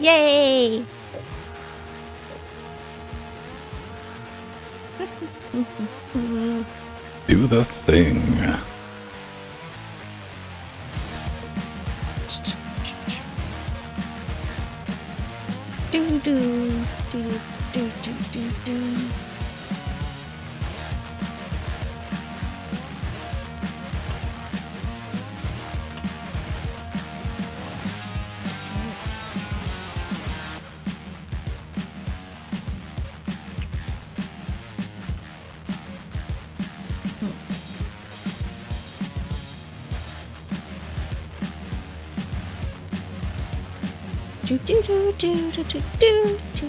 Yay! Do the thing. Do do do do do do do. Do do do do do do do do.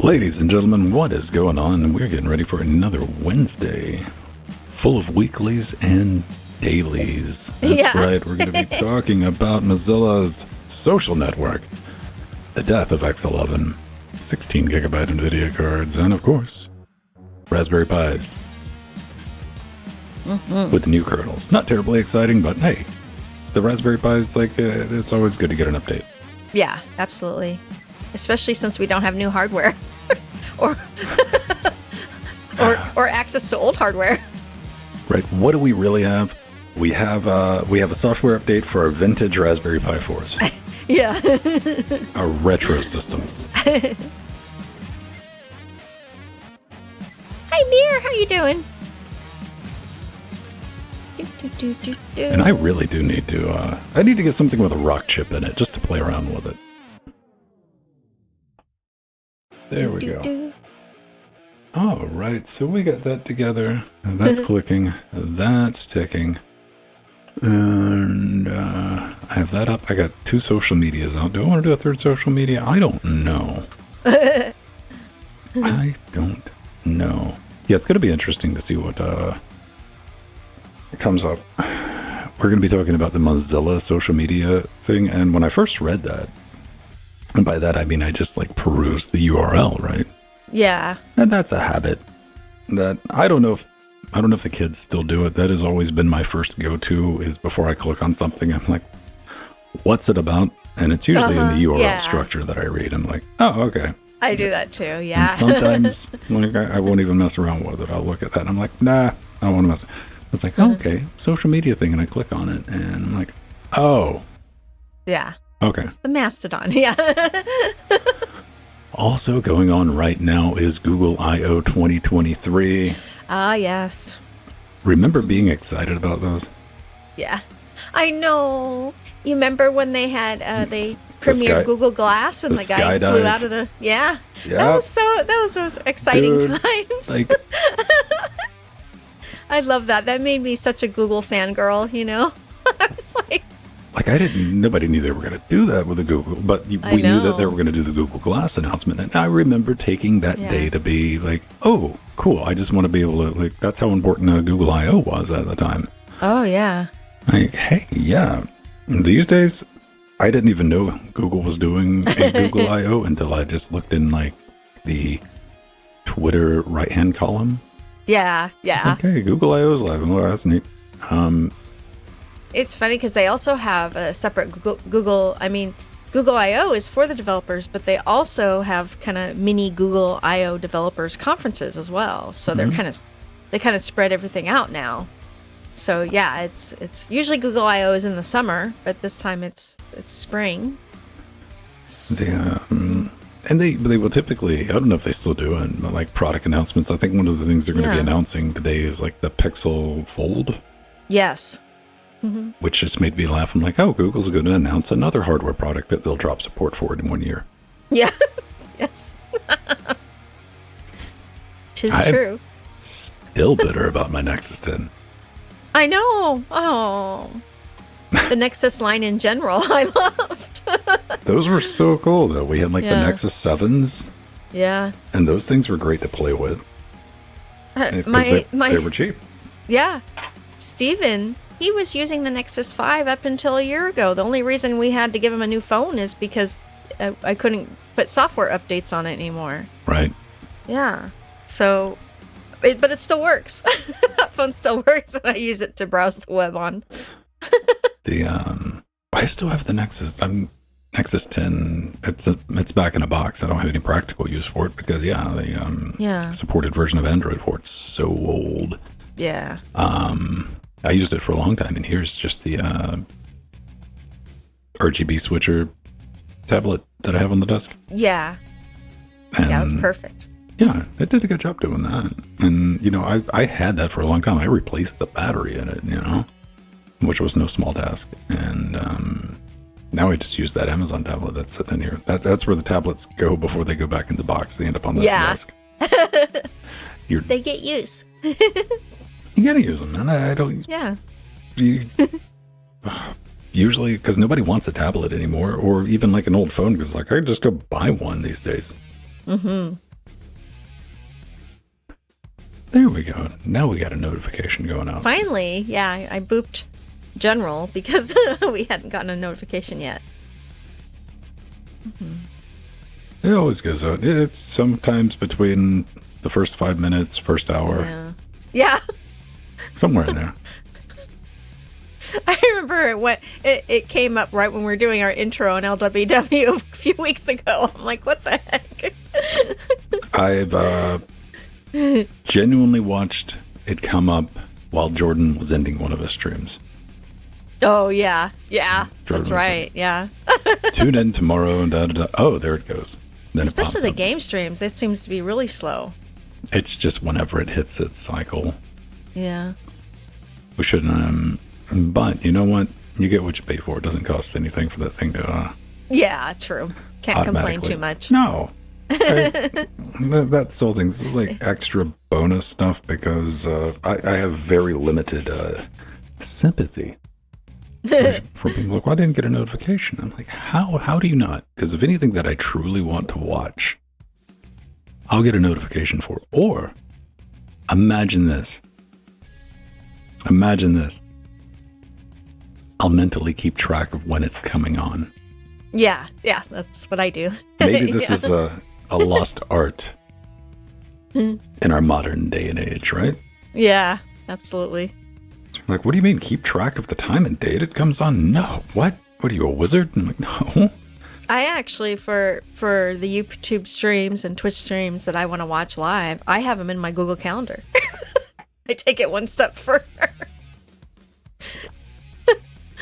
Ladies and gentlemen, what is going on? We're getting ready for another Wednesday full of weeklies and dailies. That's Yeah. right. We're going to be talking about Mozilla's social network, the death of X11, 16 gigabyte NVIDIA cards, and of course, Raspberry Pis with new kernels. Not terribly exciting, but hey, the Raspberry Pis, it's always good to get an update. Yeah, absolutely. Especially since we don't have new hardware or or access to old hardware. Right. What do we really have? We have a software update for our vintage Raspberry Pi 4s, Yeah. our retro systems. Hi, Mir. How you doing? Do, do, do, do, do. And I really do need to, I need to get something with a rock chip in it just to play around with it. There we Do, go. do. All right, so we got that together. That's clicking. That's ticking. And I have that up. I got 2 social medias out. Do I want to do a 3rd social media? I don't know. I don't know. Yeah, it's going to be interesting to see what comes up. We're going to be talking about the Mozilla social media thing. And when I first read that, and by that I mean I just perused the URL, right? Yeah. And that's a habit that I don't know if the kids still do it. That has always been my first go-to, is before I click on something, I'm like, what's it about? And it's usually in the URL structure that I read. I'm like, oh, okay. I do that too. Yeah. And sometimes I won't even mess around with it. I'll look at that and I'm like, nah, I don't want to mess. It's like, oh, okay, social media thing. And I click on it and I'm like, oh, Yeah. okay. It's the Mastodon. Yeah. Also going on right now is Google I/O 2023. Ah, yes. Remember being excited about those? Yeah. I know. You remember when they had they premiered Google Glass and the guy skydive. flew out of the Yeah. That was those exciting Dude, times. I love that. That made me such a Google fangirl, you know? I was like, nobody knew they were going to do that with the Google, but we knew that they were going to do the Google Glass announcement. And I remember taking that day to be like, oh, cool. I just want to be able to, that's how important Google I/O was at the time. oh, yeah. Like, hey, yeah. These days, I didn't even know Google was doing a Google I/O until I just looked in the Twitter right-hand column. Yeah, yeah. It's like, hey, Google I/O is live. Oh, that's neat. It's funny because they also have a separate Google I/O is for the developers, but they also have kind of mini Google I/O developers conferences as well. So they kind of spread everything out now. So yeah, it's usually Google I/O is in the summer, but this time it's spring. And they will typically, I don't know if they still do it, but product announcements. I think one of the things they're going to be announcing today is the Pixel Fold. Yes. Mm-hmm. Which just made me laugh. I'm like, oh, Google's going to announce another hardware product that they'll drop support for in 1 year. Yeah. Yes. Tis true. Still bitter about my Nexus 10. I know. Oh. The Nexus line in general, I loved. Those were so cool, though. We had the Nexus 7s. Yeah. And those things were great to play with. They were cheap. Yeah. Steven, he was using the Nexus 5 up until a year ago. The only reason we had to give him a new phone is because I couldn't put software updates on it anymore. Right. Yeah. So, but it still works. That phone still works, and I use it to browse the web on. I still have the Nexus. Nexus 10. It's back in a box. I don't have any practical use for it because the supported version of Android for it's so old. Yeah. I used it for a long time, and here's just the RGB switcher tablet that I have on the desk. Yeah. And that's perfect. Yeah, it did a good job doing that. And, I had that for a long time. I replaced the battery in it, which was no small task. And now I just use that Amazon tablet that's sitting in here. That's where the tablets go before they go back in the box. They end up on this desk. They get use. You gotta use them, man. I don't... Yeah. Usually, because nobody wants a tablet anymore, or even like an old phone, because I could just go buy one these days. Mm-hmm. There we go. Now we got a notification going out. Finally, yeah, I booped General because we hadn't gotten a notification yet. Mm-hmm. It always goes out. It's sometimes between the first 5 minutes, first hour. Yeah. Somewhere in there. I remember it came up right when we were doing our intro on LWW a few weeks ago. I'm like, what the heck? I've genuinely watched it come up while Jordan was ending one of his streams. Oh, yeah. Jordan That's right. Yeah. Tune in tomorrow and da-da-da. Oh, there it goes. Then especially the game streams. This seems to be really slow. It's just whenever it hits its cycle. Yeah. We shouldn't... But you know what? You get what you pay for. It doesn't cost anything for that thing to... Yeah, true. Can't complain too much. No. That's the whole thing. This is like extra bonus stuff because I have very limited sympathy for people like, well, I didn't get a notification. I'm like, how do you not? Because if anything that I truly want to watch, I'll get a notification for. Or imagine this. I'll mentally keep track of when it's coming on. Yeah, that's what I do. Maybe this is a lost art in our modern day and age, right? Yeah, absolutely. Like, what do you mean, keep track of the time and date it comes on? No. What? What are you, a wizard? I'm like, no. I actually, for the YouTube streams and Twitch streams that I want to watch live, I have them in my Google Calendar. I take it one step further.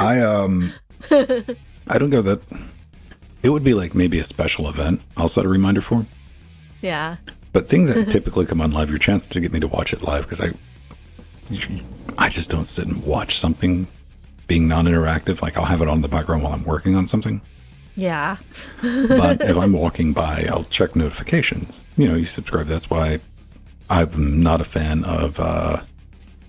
I don't go that. It would be like maybe a special event I'll set a reminder for. Yeah. But things that typically come on live, your chance to get me to watch it live, because I just don't sit and watch something being non-interactive. Like I'll have it on in the background while I'm working on something. Yeah. But if I'm walking by, I'll check notifications. You subscribe. That's why I'm not a fan of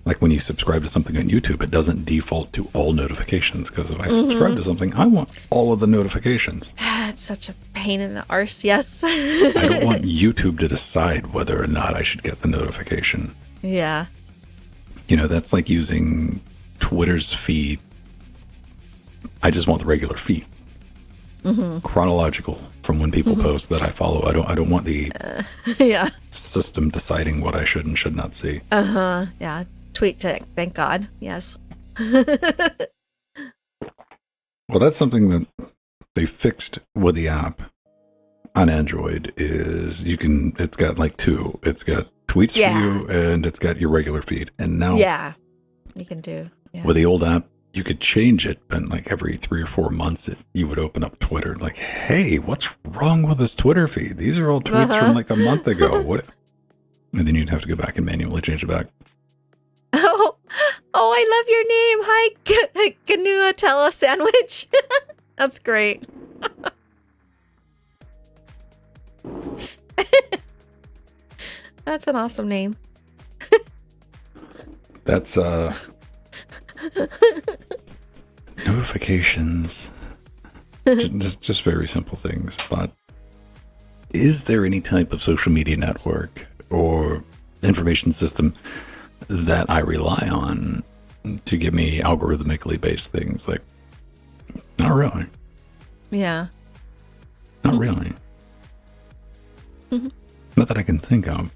like when you subscribe to something on YouTube, it doesn't default to all notifications, because if I subscribe to something, I want all of the notifications. It's such a pain in the arse, yes. I don't want YouTube to decide whether or not I should get the notification. Yeah. That's like using Twitter's feed. I just want the regular feed. Chronological from when people post that I follow. I don't want the system deciding what I should and should not see. Yeah. Tweet tech, thank God. Yes. Well, that's something that they fixed with the app on Android is it's got like two. It's got tweets for you and it's got your regular feed. And now you can do. Yeah. With the old app, you could change it, but like every 3 or 4 months, you would open up Twitter like, hey, what's wrong with this Twitter feed? These are all tweets from like a month ago. What? And then you'd have to go back and manually change it back. Oh, I love your name. Hi, Ganuatella Sandwich. That's great. That's an awesome name. That's notifications. just very simple things. But is there any type of social media network or information system that I rely on to give me algorithmically based things? Like, not really. Yeah. Not really. Not that I can think of.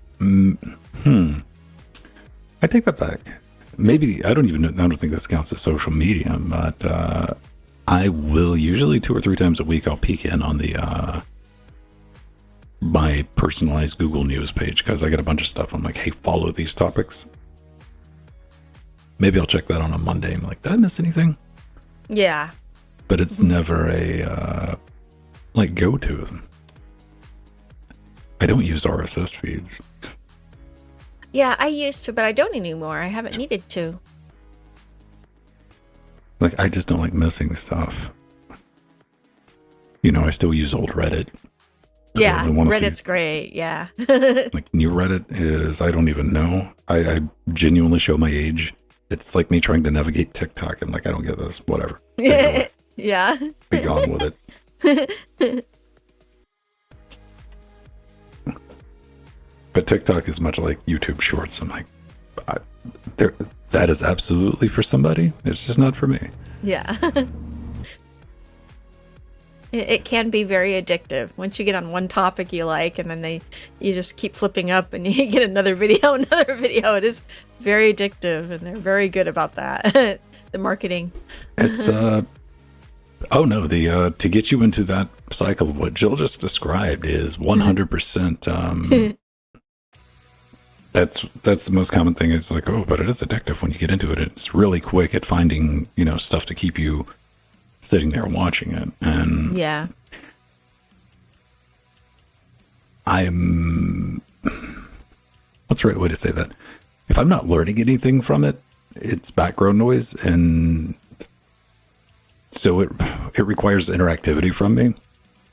I take that back. Maybe, I don't think this counts as social media, but I will usually 2 or 3 times a week, I'll peek in on the my personalized Google News page because I get a bunch of stuff. I'm like, hey, follow these topics. Maybe I'll check that on a Monday. I'm like, did I miss anything? Yeah. But it's never a like go-to. I don't use RSS feeds. Yeah, I used to, but I don't anymore. I haven't needed to. Like, I just don't like missing stuff. You know, I still use old Reddit. Yeah, Reddit's great, yeah. Like, new Reddit is, I don't even know. I genuinely show my age. It's like me trying to navigate TikTok. I'm like, I don't get this. Whatever. Yeah. Be gone with it. But TikTok is much like YouTube Shorts. I'm like, that is absolutely for somebody. It's just not for me. Yeah. It can be very addictive once you get on one topic you like, and then you just keep flipping up and you get another video. It is very addictive, and they're very good about that. The marketing. It's oh no, the to get you into that cycle of what Jill just described is 100%. That's the most common thing. Is like, oh, but it is addictive when you get into it. It's really quick at finding, stuff to keep you sitting there watching it. And yeah, what's the right way to say that? If I'm not learning anything from it, it's background noise, and so it requires interactivity from me.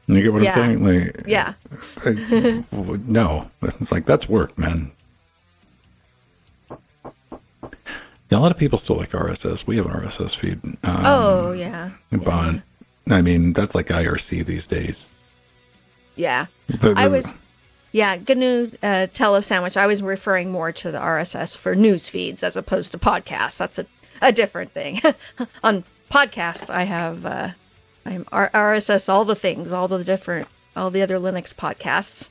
You get what I'm saying? Like, yeah. No, it's like, that's work, man. Yeah, a lot of people still like RSS. We have an RSS feed. Oh, yeah. But, I mean, that's like IRC these days. Yeah. I was going to tell a sandwich. I was referring more to the RSS for news feeds as opposed to podcasts. That's a different thing. On podcast, I have I'm RSS all the things, all the other Linux podcasts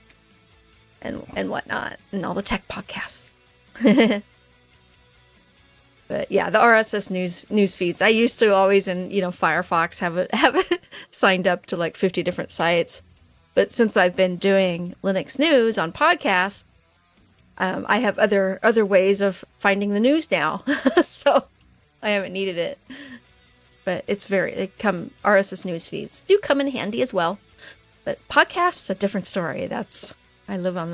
and whatnot, and all the tech podcasts. But yeah, the RSS news feeds. I used to always in Firefox have it signed up to like 50 different sites, but since I've been doing Linux news on podcasts, I have other ways of finding the news now, so I haven't needed it. But RSS news feeds do come in handy as well. But podcasts, a different story. I live on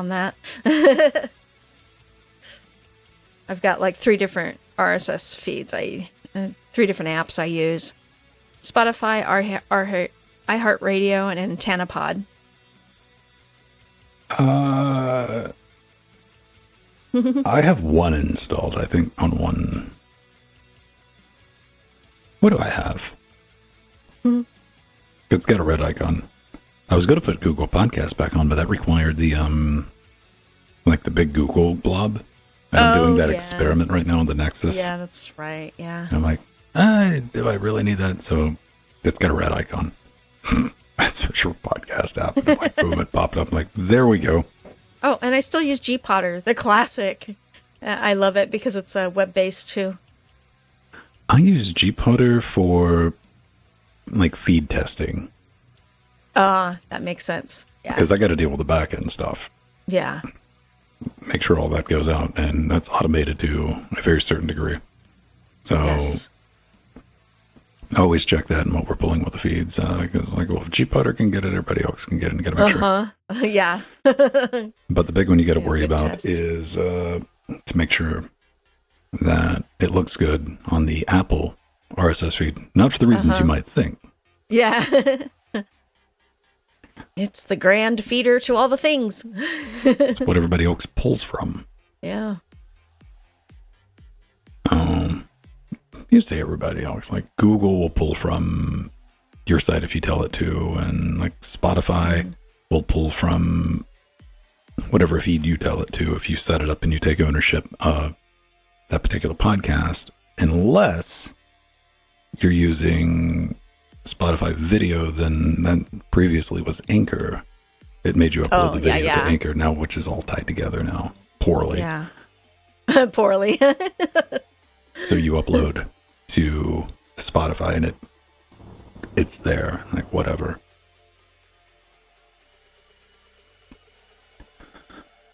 that. I've got like 3 different RSS feeds. 3 different apps I use: Spotify, iHeartRadio, and AntennaPod. I have one installed, I think, on one. What do I have? It's got a red icon. I was going to put Google Podcast back on, but that required the like the big Google blob. And I'm doing that experiment right now on the Nexus. Yeah, that's right. Yeah. And I'm like, do I really need that? So it's got a red icon. I searched for podcast app, and like, boom, it popped up. I'm like, there we go. Oh, and I still use Gpotter, the classic. I love it because it's web-based too. I use Gpotter for like feed testing. That makes sense. Yeah. Because I got to deal with the back end stuff. Yeah. Make sure all that goes out, and that's automated to a very certain degree. So I always check that and what we're pulling with the feeds. Because like, well, if Gpotter can get it, everybody else can get it, and get to make sure. Yeah. But the big one you got to worry about is to make sure that it looks good on the Apple RSS feed. Not for the reasons you might think. Yeah. It's the grand feeder to all the things. It's what everybody else pulls from. Yeah. You say everybody else. Like Google will pull from your site if you tell it to, and like Spotify will pull from whatever feed you tell it to if you set it up and you take ownership of that particular podcast, unless you're using Spotify video. Then that previously was Anchor. It made you upload the video to Anchor now, which is all tied together now poorly. Yeah. Poorly. So you upload to Spotify and it it's there. Like, whatever.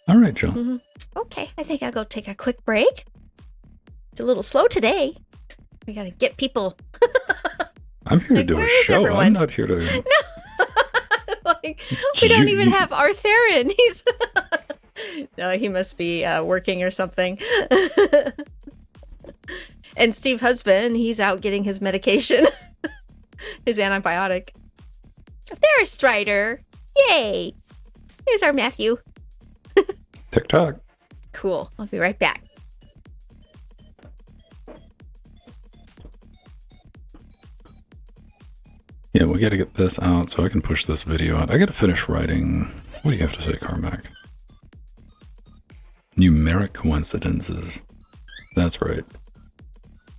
All right, Jill. Mm-hmm. Okay, I think I'll go take a quick break. It's a little slow today. We gotta get people. I'm here like, to do a show. Everyone? I'm not here to. No. Like, we don't even have Arthurian. He's no, he must be working or something. And Steve Husband, he's out getting his medication, his antibiotic. There's Strider. Yay! Here's our Matthew. TikTok. Cool. I'll be right back. Yeah, we got to get this out so I can push this video out. I got to finish writing. What do you have to say, Carmack? Numeric coincidences. That's right.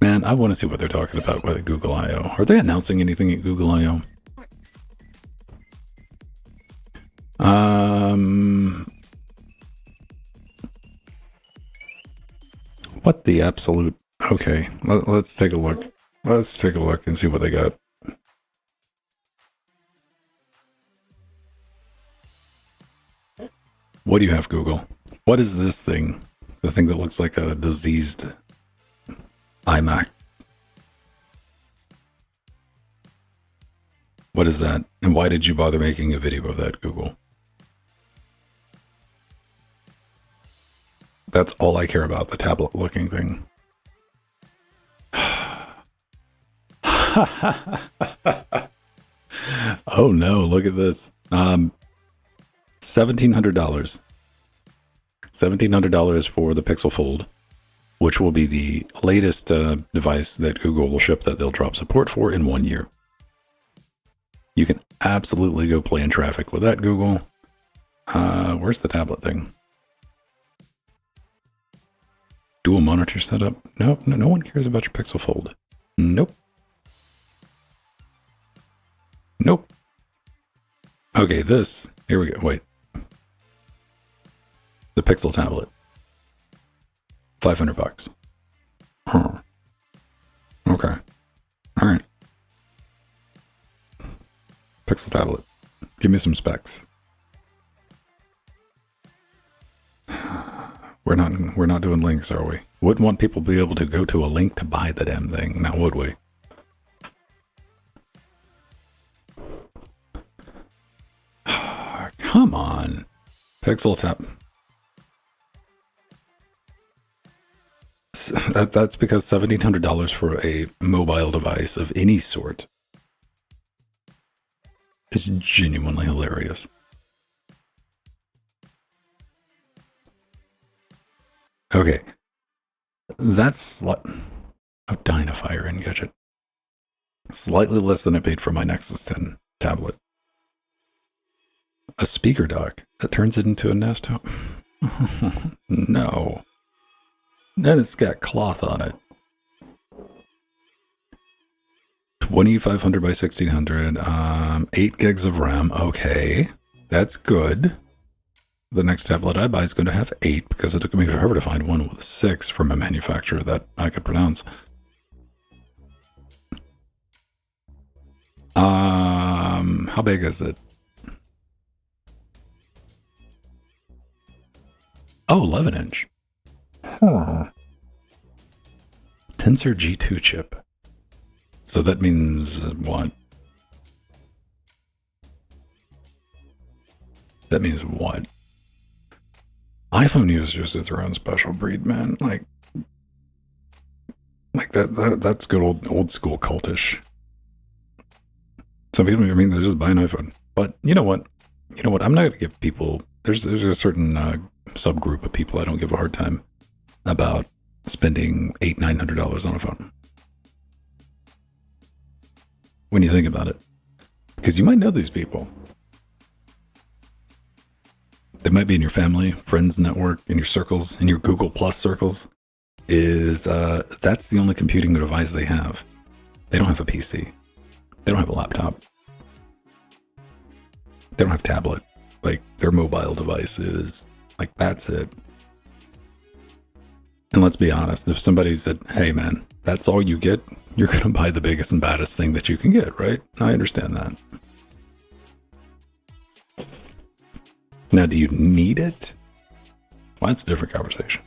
Man, I want to see what they're talking about with Google I.O. Are they announcing anything at Google I.O.? What the absolute... Okay, let's take a look. Let's take a look and see what they got. What do you have, Google? What is this thing? The thing that looks like a diseased iMac. What is that? And why did you bother making a video of that, Google? That's all I care about, the tablet-looking thing. Oh no, look at this. $1,700. $1,700 for the Pixel Fold, which will be the latest device that Google will ship that they'll drop support for in 1 year. You can absolutely go play in traffic with that, Google. Where's the tablet thing? Dual monitor setup? Nope, no one cares about your Pixel Fold. Nope. Nope. Okay, this. Here we go. Wait. The Pixel tablet. $500. Huh. Okay. All right. Pixel tablet. Give me some specs. We're not doing links, are we? Wouldn't want people to be able to go to a link to buy the damn thing, now would we? Come on. Pixel tab. That's because $1,700 for a mobile device of any sort is genuinely hilarious. Okay. That's Dynafire Engadget. Slightly less than I paid for my Nexus 10 tablet. A speaker dock that turns it into a Nest Home. No. Then it's got cloth on it. 2500 by 1600. 8 gigs of RAM. Okay. That's good. The next tablet I buy is going to have 8 because it took me forever to find one with 6 from a manufacturer that I could pronounce. How big is it? Oh, 11 inch. Huh. Tensor G2 chip. So that means what? That means what? iPhone users are their own special breed, man. Like that's good old school cultish. Some people, I mean, they just buy an iPhone. But you know what? I'm not going to give people... There's a certain subgroup of people I don't give a hard time about spending $800-900 on a phone. When you think about it. Because you might know these people. They might be in your family, friends network, in your circles, in your Google Plus circles. That's the only computing device they have. They don't have a PC. They don't have a laptop. They don't have a tablet. Like, their mobile device is, like, that's it. And let's be honest, if somebody said, hey man, that's all you get, you're going to buy the biggest and baddest thing that you can get, right? I understand that. Now, do you need it? Well, that's a different conversation.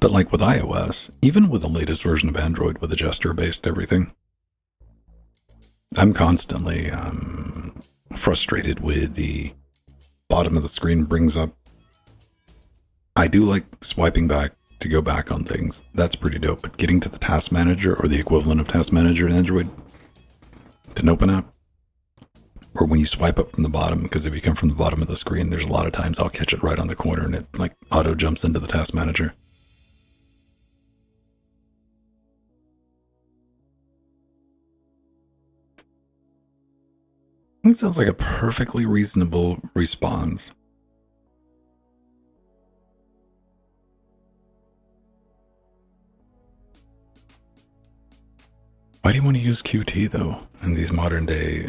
But like with iOS, even with the latest version of Android with the gesture-based everything, I'm constantly frustrated with the bottom of the screen brings up. I do like swiping back to go back on things. That's pretty dope. But getting to the task manager or the equivalent of task manager in Android to an open app, or when you swipe up from the bottom, because if you come from the bottom of the screen, there's a lot of times I'll catch it right on the corner and it like auto jumps into the task manager. It sounds like a perfectly reasonable response. Why do you want to use QT, though, in these modern day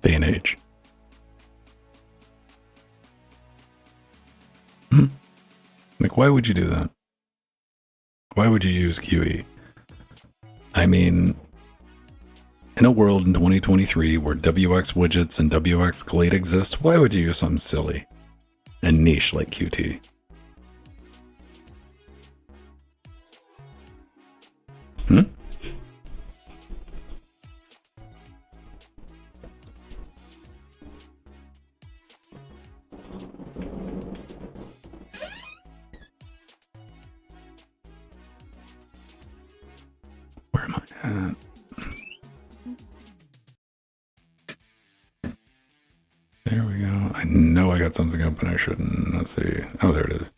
and age? Like, why would you do that? Why would you use QE? I mean, in a world in 2023 where WX widgets and WX Glade exist, why would you use something silly and niche like QT? Where am I at? There we go. I know I got something up and I shouldn't. Let's see. Oh, there it is.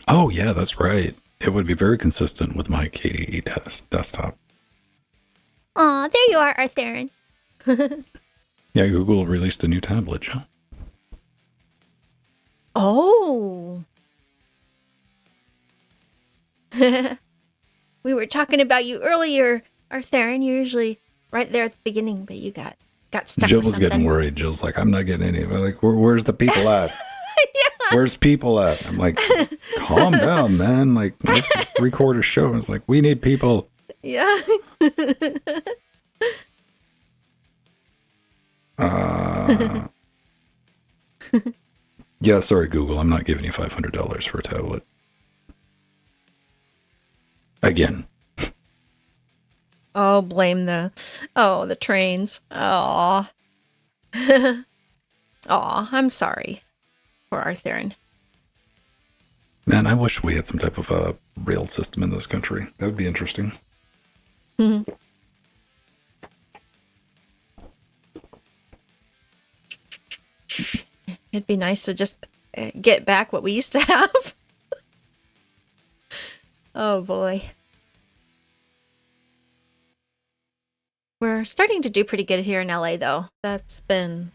Oh, yeah, that's right. It would be very consistent with my KDE desktop. Aw, there you are, Arthurian. Yeah, Google released a new tablet, Joe. Oh. We were talking about you earlier, Arthurian. You're usually right there at the beginning, but you got stuck Jill with was something. getting worried. Jill's like, I'm not getting any. I'm like, where's the people at? Yeah. Where's people at? I'm like, calm down, man. Like, let's record a show. It's like, we need people. Yeah. Yeah, sorry, Google. I'm not giving you $500 for a tablet. Again. Oh, blame the trains. Aw. Aw, I'm sorry for Arthurian. Man, I wish we had some type of a rail system in this country. That would be interesting. Mm-hmm. It'd be nice to just get back what we used to have. Oh, boy. We're starting to do pretty good here in LA, though. They've been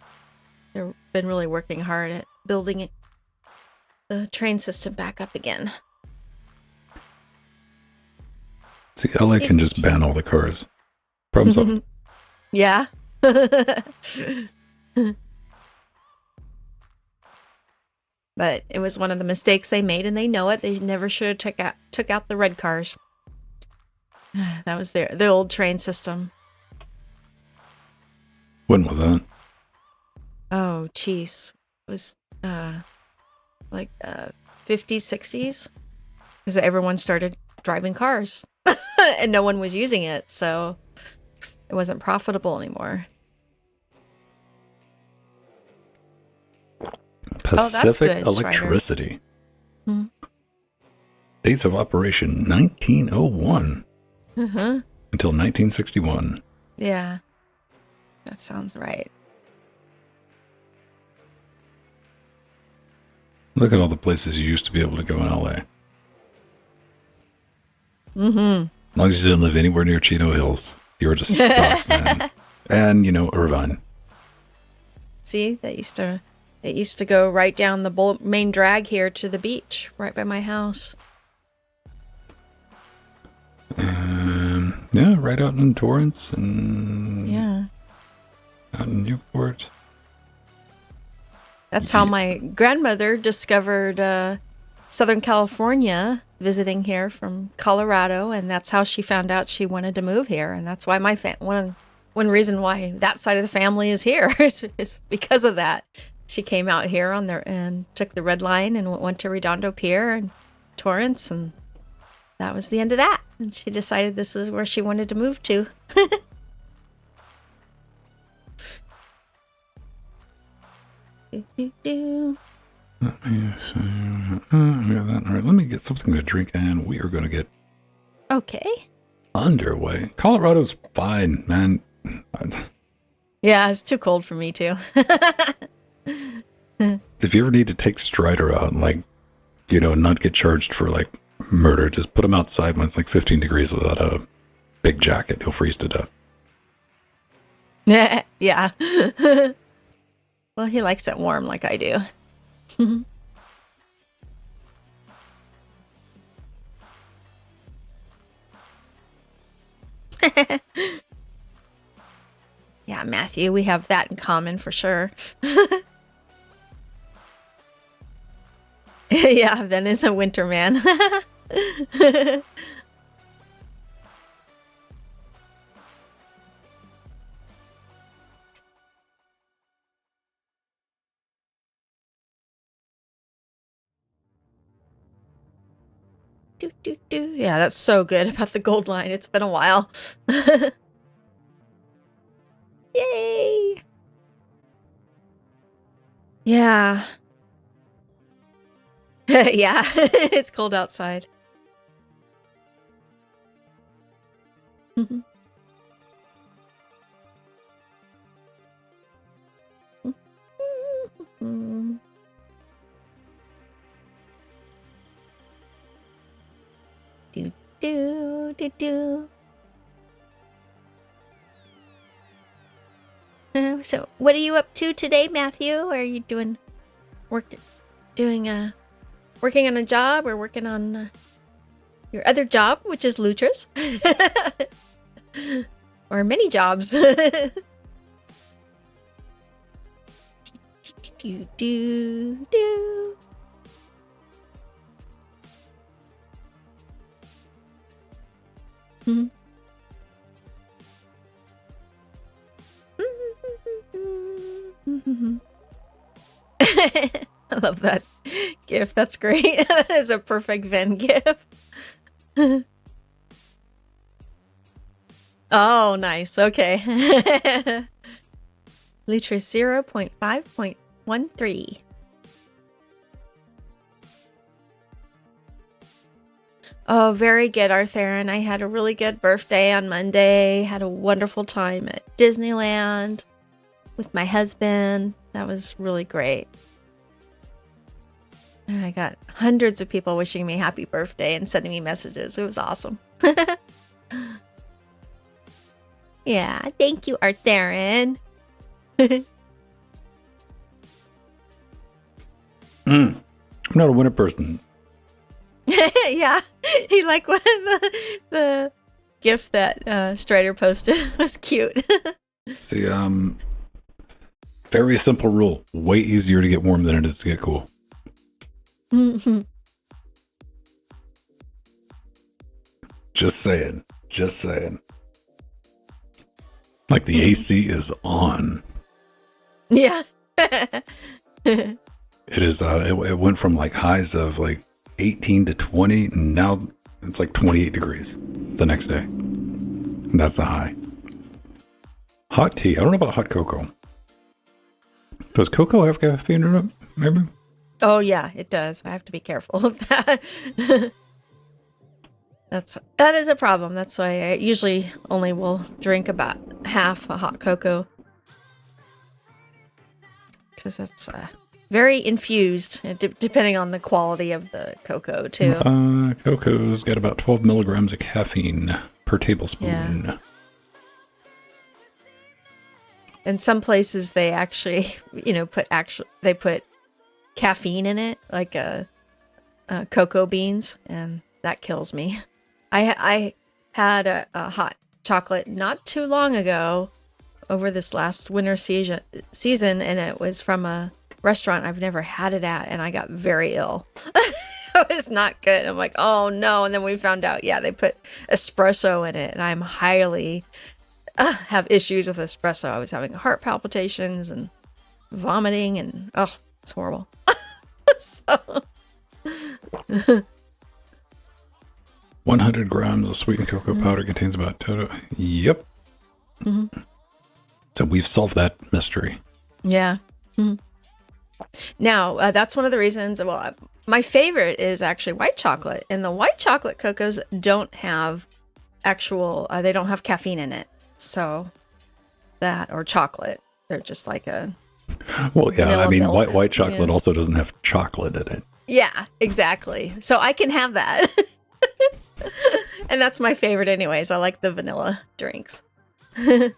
really working hard at building the train system back up again. See, LA can just ban all the cars. Problem solved. Yeah. But it was one of the mistakes they made, and they know it. They never should have took out the red cars. That was the old train system. When was that? Oh, jeez. It was like 50s, 60s. Because everyone started driving cars. And no one was using it, so it wasn't profitable anymore. Pacific Electricity. Dates of operation 1901 until 1961. Yeah, that sounds right. Look at all the places you used to be able to go in LA. As long as you didn't live anywhere near Chino Hills, you were just stuck, man. And, Irvine. See, it used to go right down the main drag here to the beach, right by my house. Yeah, right out in Torrance and Yeah. out in Newport. That's how my grandmother discovered Southern California, visiting here from Colorado, and that's how she found out she wanted to move here, and that's why one reason why that side of the family is here is because of that. She came out here and took the red line and went to Redondo Pier and Torrance, and that was the end of that. And she decided this is where she wanted to move to. Let me see. All right, let me get something to drink, and we are going to get Okay. underway. Colorado's fine, man. Yeah, it's too cold for me too. If you ever need to take Strider out and, like, you know, not get charged for, like, murder, just put him outside when it's like 15 degrees without a big jacket. He'll freeze to death. Yeah. Well, he likes it warm like I do. Yeah, Matthew, we have that in common for sure. Yeah, Ben is a winter man. Yeah, that's so good about the gold line. It's been a while. Yay! Yeah. Yeah, it's cold outside. Do do do do. So, what are you up to today, Matthew? Are you doing working on a job, or working on your other job, which is Lutra's, or many jobs? do do do. Mm-hmm. I love that gif. That's great. That is a perfect Venn gif. Oh, nice. Okay. Litra 0.5.13. Oh, very good, Arthur. I had a really good birthday on Monday. Had a wonderful time at Disneyland with my husband. That was really great. And I got hundreds of people wishing me happy birthday and sending me messages. It was awesome. Yeah, thank you, Arthur. I'm not a winter person. Yeah, he liked one of the GIF that Strider posted. It was cute. See, very simple rule. Way easier to get warm than it is to get cool. Just saying. Just saying. Like the AC is on. Yeah. It is, it went from like highs of like 18 to 20, and now it's like 28 degrees the next day. And that's the high. Hot tea. I don't know about hot cocoa. Does cocoa have caffeine in it? Maybe? Oh, yeah, it does. I have to be careful of that. That is a problem. That's why I usually only will drink about half a hot cocoa. Because that's very infused, depending on the quality of the cocoa, too. Cocoa's got about 12 milligrams of caffeine per tablespoon. Yeah. in some places they actually, they put caffeine in it, like cocoa beans, and that kills me. I had a hot chocolate not too long ago over this last winter season, and it was from a restaurant I've never had it at, and I got very ill. It was not good. I'm like, oh no. And then we found out, they put espresso in it, and I'm highly have issues with espresso. I was having heart palpitations and vomiting, and it's horrible. So 100 grams of sweetened cocoa powder contains about Yep. Mm-hmm. So we've solved that mystery. Yeah. Mm-hmm. Now, that's one of the reasons. Well, my favorite is actually white chocolate, and the white chocolate cocos don't have they don't have caffeine in it. So that, or chocolate, they're just like a. Well, yeah, I mean, milk. white chocolate also doesn't have chocolate in it. Yeah, exactly. So I can have that. And that's my favorite anyways. I like the vanilla drinks. Well,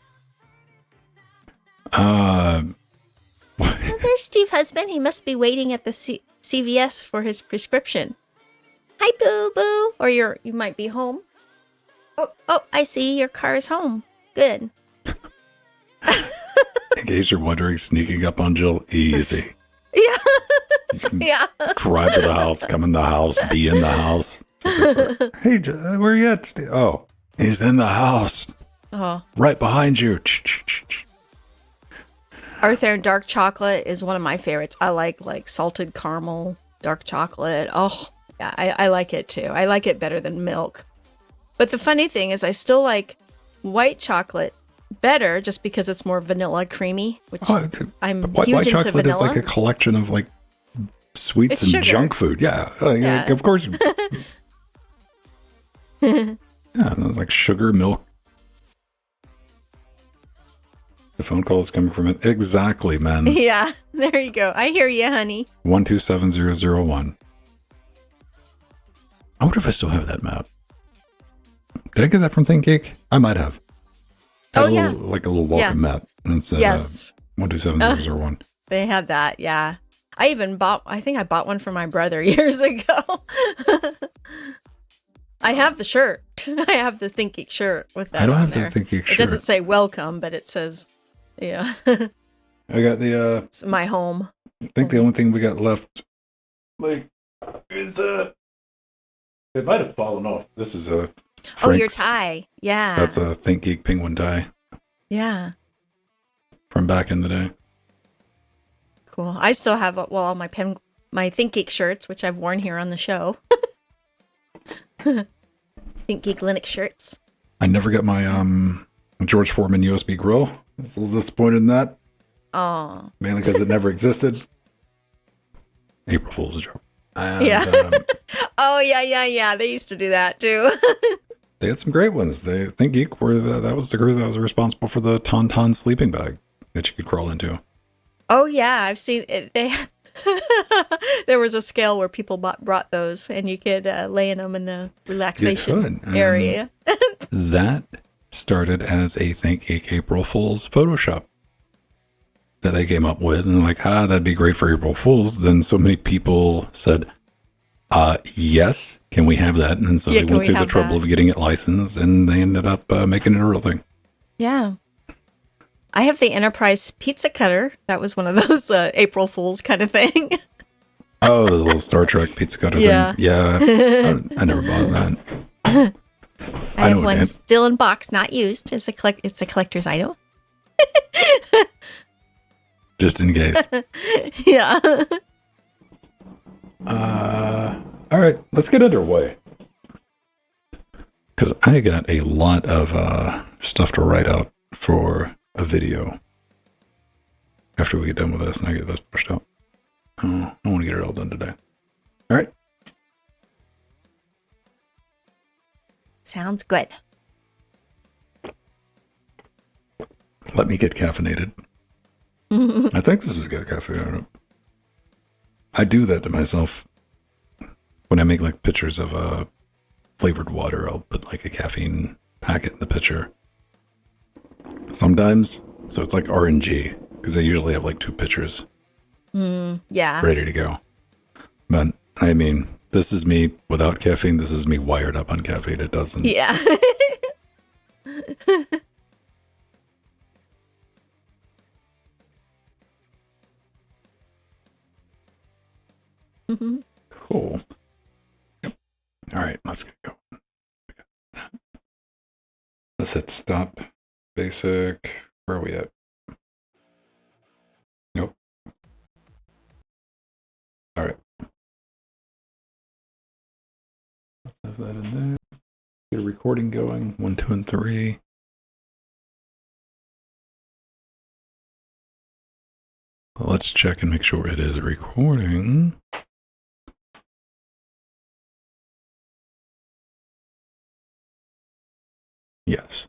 there's Steve Husband. He must be waiting at the CVS for his prescription. Hi, Boo Boo. Or you might be home. Oh, I see. Your car is home. Good. In case you're wondering, sneaking up on Jill, easy. Yeah. Yeah. Drive to the house, come in the house, be in the house. Like, hey, where are you at, Steve? Oh, he's in the house. Oh. Right behind you. Arthur dark chocolate is one of my favorites. I like salted caramel dark chocolate. Oh, yeah, I like it too. I like it better than milk. But the funny thing is I still like white chocolate better just because it's more vanilla creamy, which I'm huge white into chocolate vanilla. is like a collection of like sweets and sugar. junk food. Yeah. Of course. Yeah, it's like sugar, milk. The phone call is coming from it. Exactly, man. Yeah, there you go. I hear you, honey. 127001. I wonder if I still have that map. Did I get that from ThinkGeek? I might have. Yeah. Like a little welcome mat. And it said, yes. 127001. They had that, yeah. I think I bought one for my brother years ago. I have the shirt. I have the ThinkGeek shirt with that. I don't have there. the ThinkGeek shirt. It doesn't say welcome, but it says, yeah. I got the it's my home. I think the only thing we got left is it might have fallen off. This is a Frank's. Oh, your tie. Yeah. That's a ThinkGeek penguin tie. Yeah. From back in the day. Cool. I still have all my ThinkGeek shirts, which I've worn here on the show. ThinkGeek Linux shirts. I never got my George Foreman USB grill. I was a little disappointed in that. Oh. Mainly because it never existed. April Fool's joke. And, yeah. Oh, yeah. They used to do that, too. They had some great ones. ThinkGeek that was the crew that was responsible for the Tauntaun sleeping bag that you could crawl into. Oh, yeah. I've seen it. There was a scale where people brought those, and you could lay in them in the relaxation area. That started as a ThinkGeek April Fool's Photoshop that they came up with, and like, that'd be great for April Fool's. Then so many people said, yes, can we have that? And so they went through the trouble of getting it licensed, and they ended up making it a real thing. Yeah. I have the Enterprise pizza cutter. That was one of those April Fools kind of thing. Oh, the little Star Trek pizza cutter thing. Yeah. I never bought that. I have one still in box, not used. It's a collector's item. Just in case. Yeah. All right, let's get underway. Because I got a lot of stuff to write out for a video after we get done with this and I get this pushed out. I want to get it all done today. All right. Sounds good. Let me get caffeinated. I think this is good caffeine. I do that to myself when I make like pictures of flavored water. I'll put like a caffeine packet in the pitcher. Sometimes So it's like RNG because they usually have like 2 pitchers Yeah. ready to go. But I mean, this is me without caffeine. This is me wired up on caffeine. It doesn't. Yeah. Cool. Yep. All right, let's get going. Let's hit stop. Basic. Where are we at? Nope. All right. Let's have that in there. Get a recording going. 1, 2, and 3. Let's check and make sure it is recording. Yes.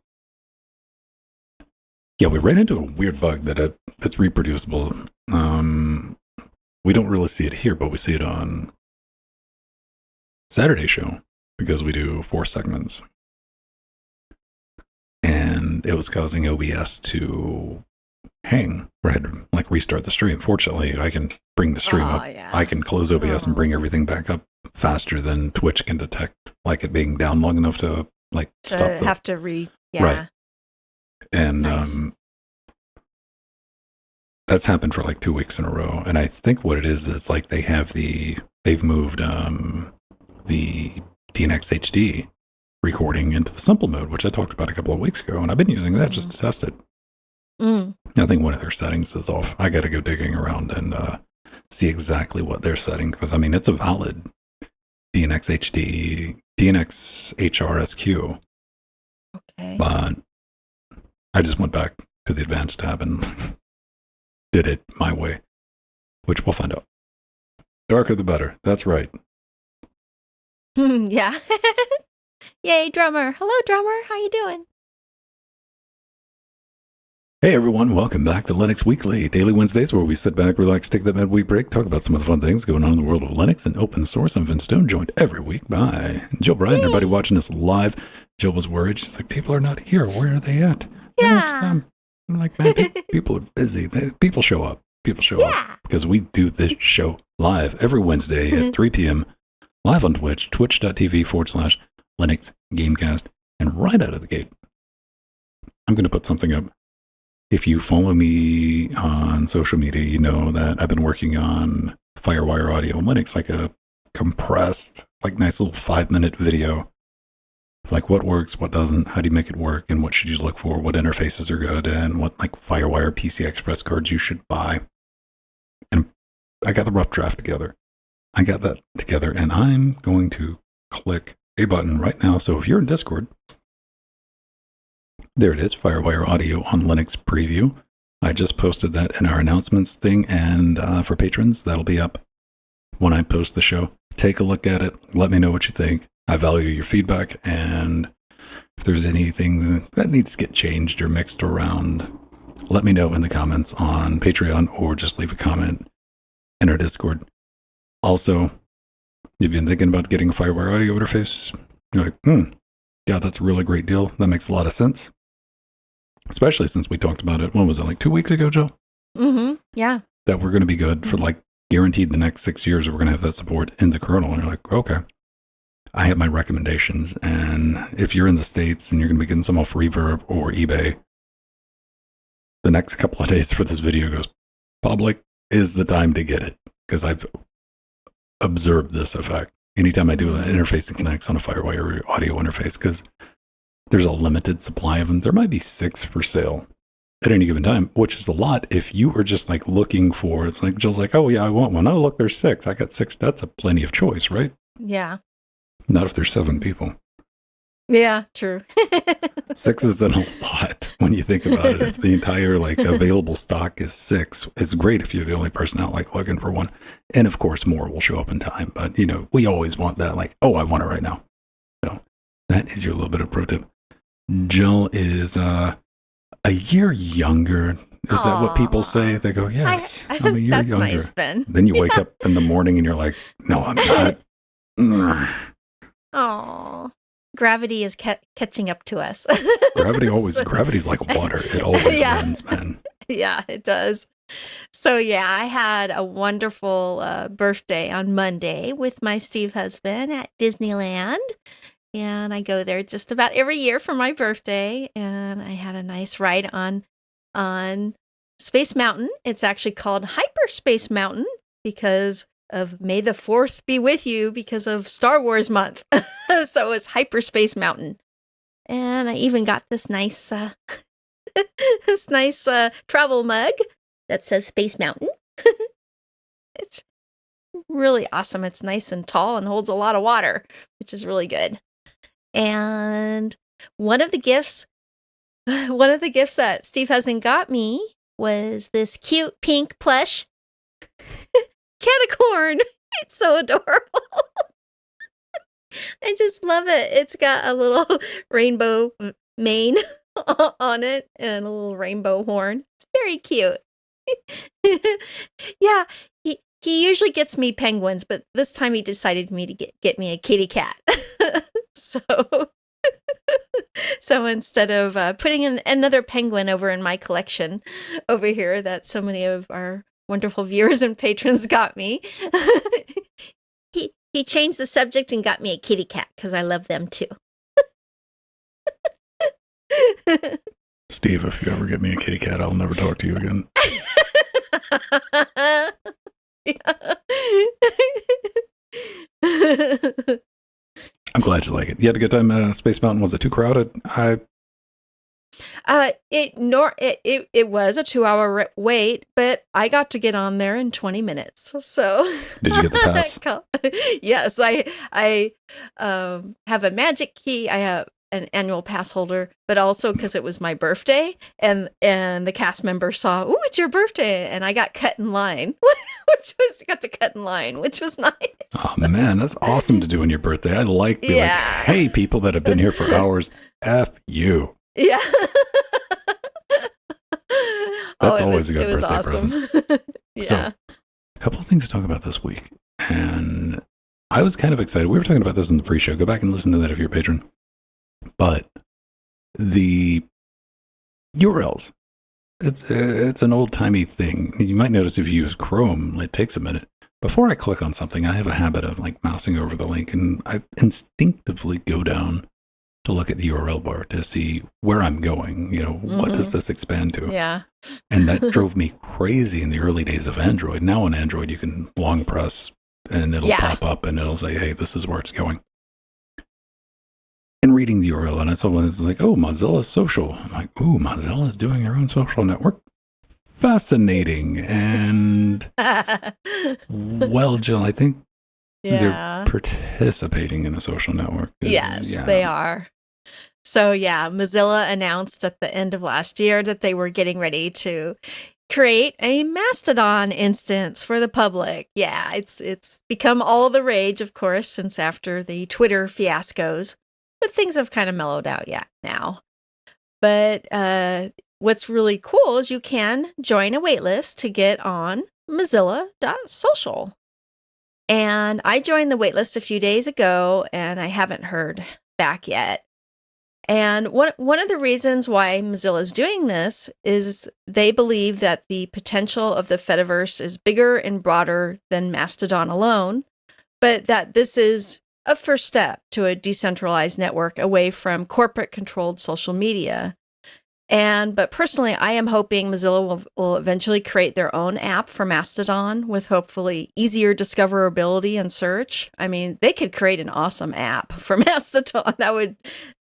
Yeah, we ran into a weird bug that's reproducible. We don't really see it here, but we see it on Saturday show because we do 4 segments. And it was causing OBS to hang or I had to like restart the stream. Fortunately, I can bring the stream up. Yeah. I can close OBS and bring everything back up faster than Twitch can detect like it being down long enough to like stop the have to yeah. Right. And nice. That's happened for like 2 weeks in a row. And I think what it is like they've moved the DNX HD recording into the simple mode, which I talked about a couple of weeks ago, and I've been using that just to test it. I think one of their settings is off. I got to go digging around and see exactly what they're setting, because I mean it's a valid DNX HD, DNX HRSQ. Okay. But I just went back to the advanced tab and did it my way, which we'll find out. Darker the better. That's right. Yeah. Yay, drummer. Hello, drummer. How you doing? Hey everyone, welcome back to Linux Weekly, daily Wednesdays where we sit back, relax, take that midweek break, talk about some of the fun things going on in the world of Linux and open source. I'm Vince Stone, joined every week by Jill Bryant. Everybody watching us live. Jill was worried. She's like, people are not here. Where are they at? Yeah. I'm like, man, people are busy. People show up. People show up because we do this show live every Wednesday at 3 p.m. live on Twitch, twitch.tv/Linux Gamecast. And right out of the gate, I'm going to put something up. If you follow me on social media, you know that I've been working on Firewire Audio and Linux, like a compressed, like nice little 5-minute video. Like what works, what doesn't, how do you make it work, and what should you look for, what interfaces are good, and what like Firewire PCI Express cards you should buy. And I got the rough draft together. I got that together, and I'm going to click a button right now. So if you're in Discord, there it is, Firewire Audio on Linux preview. I just posted that in our announcements thing, and for patrons, that'll be up when I post the show. Take a look at it. Let me know what you think. I value your feedback, and if there's anything that needs to get changed or mixed around, let me know in the comments on Patreon, or just leave a comment in our Discord. Also, you've been thinking about getting a Firewire Audio interface. You're like, yeah, that's a really great deal. That makes a lot of sense. Especially since we talked about it, when was it, like 2 weeks ago, Joe? Mm-hmm. Yeah. That we're going to be good for like guaranteed the next 6 years. We're going to have that support in the kernel. And you're like, okay. I have my recommendations. And if you're in the States and you're going to be getting some off Reverb or eBay, the next couple of days for this video goes public is the time to get it. Because I've observed this effect. Anytime I do an interfacing Linux on a Firewire audio interface, because there's a limited supply of them. There might be 6 for sale at any given time, which is a lot. If you are just like looking for, it's like Jill's like, oh yeah, I want one. Oh look, there's 6. I got 6. That's a plenty of choice, right? Yeah. Not if there's 7 people. Yeah, true. 6 isn't a lot when you think about it. If the entire like available stock is 6, it's great if you're the only person out like looking for one. And of course, more will show up in time. But you know, we always want that. Like, oh, I want it right now. So that is your little bit of pro tip. Jill is a year younger. Is that what people say? They go, yes, I'm a year that's younger. Nice, Ben. Then you wake up in the morning and you're like, no, I'm not. Oh, gravity is catching up to us. Gravity's like water. It always wins, man. Yeah, it does. So yeah, I had a wonderful birthday on Monday with my Steve husband at Disneyland. And I go there just about every year for my birthday. And I had a nice ride on Space Mountain. It's actually called Hyperspace Mountain because of May the 4th be with you because of Star Wars month. So it's Hyperspace Mountain. And I even got this nice travel mug that says Space Mountain. It's really awesome. It's nice and tall and holds a lot of water, which is really good. And one of the gifts that Steve hasn't got me was this cute pink plush catacorn. It's so adorable. I just love it. It's got a little rainbow mane on it and a little rainbow horn. It's very cute. Yeah, he usually gets me penguins, but this time he decided to get me a kitty cat. So instead of putting another penguin over in my collection over here that so many of our wonderful viewers and patrons got me, he changed the subject and got me a kitty cat because I love them too. Steve, if you ever get me a kitty cat, I'll never talk to you again. I'm glad you like it. You had a good time. Space Mountain, was it too crowded? It was a 2-hour wait, but I got to get on there in 20 minutes. So did you get the pass? Yes, I have a magic key. I have an annual pass holder, but also because it was my birthday, and the cast member saw, "Ooh, it's your birthday," and I got cut in line, which was nice. Oh man, that's awesome to do on your birthday. I like being like, hey, people that have been here for hours, F you. Yeah. That's always a good birthday awesome. present. Yeah. So, a couple of things to talk about this week, and I was kind of excited. We were talking about this in the pre-show. Go back and listen to that if you're a patron. But the URLs, it's an old-timey thing. You might notice if you use Chrome, it takes a minute. Before I click on something, I have a habit of like mousing over the link, and I instinctively go down to look at the URL bar to see where I'm going. You know, what does this expand to? Yeah. And that drove me crazy in the early days of Android. Now on Android, you can long press and it'll pop up and it'll say, hey, this is where it's going. And reading the URL, and I saw one that's like, oh, Mozilla Social. I'm like, ooh, Mozilla's doing their own social network. Fascinating. And, well, Jill, I think they're participating in a social network. Yes, they are. So, Mozilla announced at the end of last year that they were getting ready to create a Mastodon instance for the public. Yeah, it's become all the rage, of course, since after the Twitter fiascos. But things have kind of mellowed out now. But what's really cool is you can join a waitlist to get on Mozilla.social. And I joined the waitlist a few days ago, and I haven't heard back yet. And one of the reasons why Mozilla is doing this is they believe that the potential of the Fediverse is bigger and broader than Mastodon alone, but that this is a first step to a decentralized network away from corporate-controlled social media. But personally, I am hoping Mozilla will eventually create their own app for Mastodon with hopefully easier discoverability and search. I mean, they could create an awesome app for Mastodon.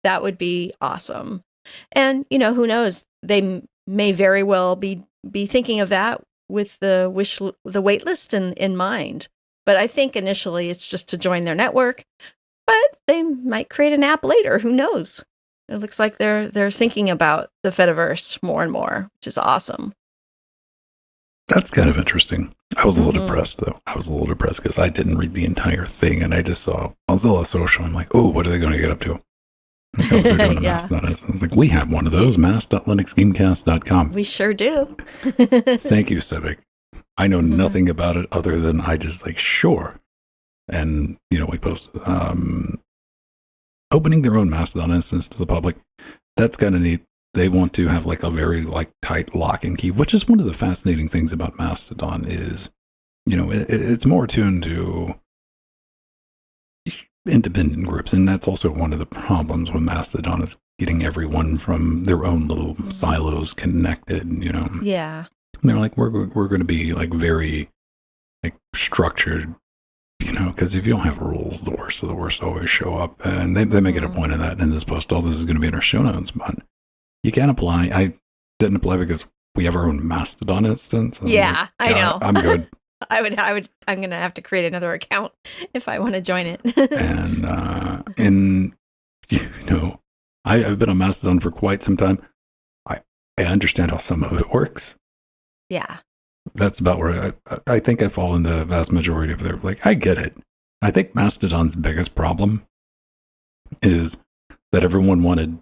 That would be awesome. And, who knows? They may very well be thinking of that with the waitlist in mind. But I think initially it's just to join their network, but they might create an app later. Who knows? It looks like they're thinking about the Fediverse more and more, which is awesome. That's kind of interesting. I was a little depressed, though. I was a little depressed because I didn't read the entire thing, and I just saw Mozilla Social. I'm like, oh, what are they going to get up to? Like, oh, they're doing a Mastodon. I was like, we have one of those, mass.linuxgamecast.com. We sure do. Thank you, Civic. I know nothing about it other than I just like, sure. And, we posted, opening their own Mastodon instance to the public, that's kind of neat. They want to have like a very like tight lock and key, which is one of the fascinating things about Mastodon is, it's more attuned to independent groups. And that's also one of the problems with Mastodon is getting everyone from their own little silos connected, Yeah. And they're like, we're going to be like very like structured, because if you don't have rules, the worst of the worst always show up. And they make it a point of that in this post. All this is going to be in our show notes, but you can't apply. I didn't apply because we have our own Mastodon instance. Yeah, I know. I'm good. I'm going to have to create another account if I want to join it. And I've been on Mastodon for quite some time. I understand how some of it works. Yeah. That's about where I think I fall in the vast majority of it. Like, I get it. I think Mastodon's biggest problem is that everyone wanted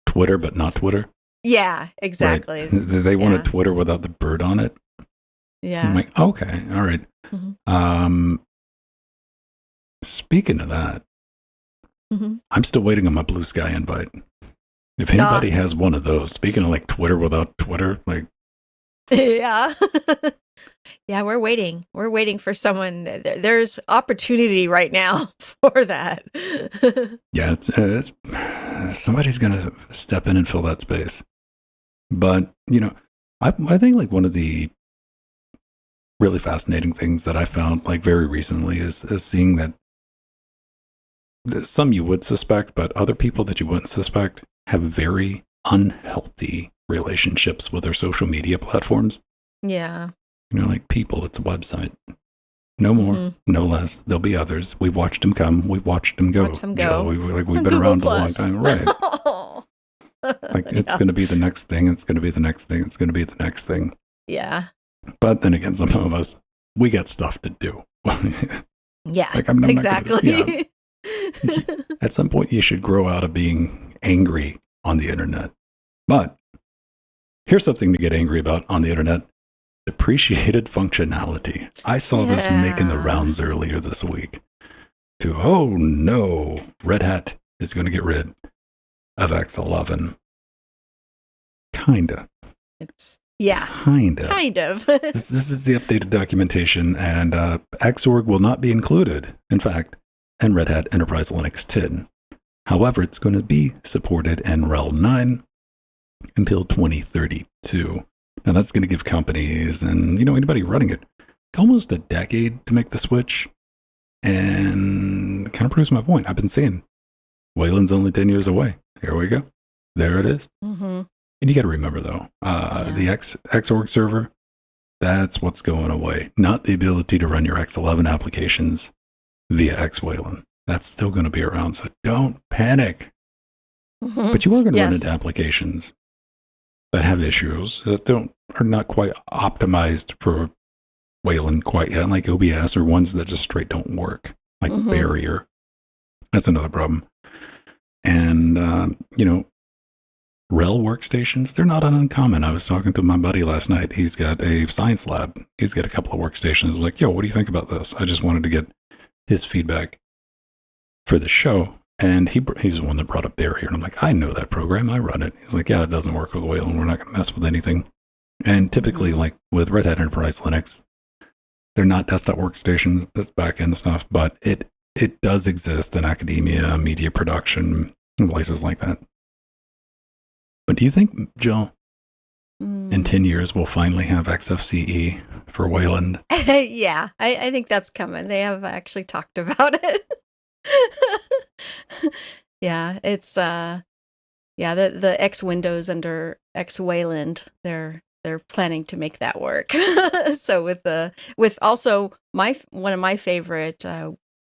Twitter, but not Twitter. Yeah, exactly. Right? They wanted Twitter without the bird on it. Yeah. I'm like, okay, all right. Speaking of that, I'm still waiting on my Blue Sky invite. If anybody has one of those, speaking of like Twitter without Twitter, like. Yeah. Yeah, we're waiting. We're waiting for someone. There's opportunity right now for that. Yeah, it's somebody's going to step in and fill that space. But, I think like one of the really fascinating things that I found like very recently is seeing that some you would suspect, but other people that you wouldn't suspect have very unhealthy relationships with their social media platforms. Yeah. Like people, it's a website. No more, no less. There'll be others. We've watched them come. We've watched them go. Watch them go. We've been Google around Plus. a long time. Right. Like it's going to be the next thing. It's going to be the next thing. It's going to be the next thing. Yeah. But then again, some of us, we got stuff to do. Yeah, like I'm exactly. At some point, you should grow out of being angry on the internet. But here's something to get angry about on the internet. Depreciated functionality. I saw this making the rounds earlier this week. Oh no, Red Hat is going to get rid of X11. Kinda. Kind of. This is the updated documentation, and Xorg will not be included, in fact, in Red Hat Enterprise Linux 10. However, it's going to be supported in RHEL 9 until 2032. Now, that's going to give companies and, anybody running it almost a decade to make the switch. And kind of proves my point. I've been saying Wayland's only 10 years away. Here we go. There it is. Mm-hmm. And you got to remember, though, the Xorg server, that's what's going away. Not the ability to run your X11 applications via X-Wayland. That's still going to be around, so don't panic. Mm-hmm. But you are going to run into applications that have issues that are not quite optimized for Wayland quite yet, like OBS, or ones that just straight don't work, like Barrier. That's another problem. And, RHEL workstations, they're not uncommon. I was talking to my buddy last night. He's got a science lab. He's got a couple of workstations. I'm like, yo, what do you think about this? I just wanted to get his feedback for the show. And he's the one that brought up Barrier. And I'm like, I know that program. I run it. He's like, yeah, it doesn't work with Wayland. We're not going to mess with anything. And typically, like with Red Hat Enterprise Linux, they're not desktop workstations. That's back-end stuff. But it does exist in academia, media production, and places like that. But do you think, Jill, in 10 years, we'll finally have XFCE for Wayland? Yeah, I think that's coming. They have actually talked about it. Yeah, it's the X Windows under X Wayland, they're planning to make that work. So with also one of my favorite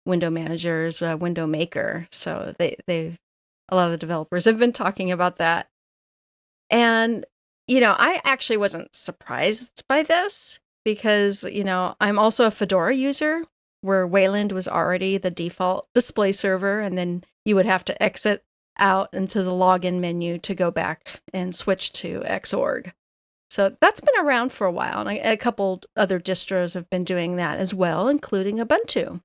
window managers, Window Maker. So they've a lot of the developers have been talking about that. And, I actually wasn't surprised by this because, I'm also a Fedora user where Wayland was already the default display server. And then you would have to exit out into the login menu to go back and switch to Xorg. So that's been around for a while. And a couple other distros have been doing that as well, including Ubuntu.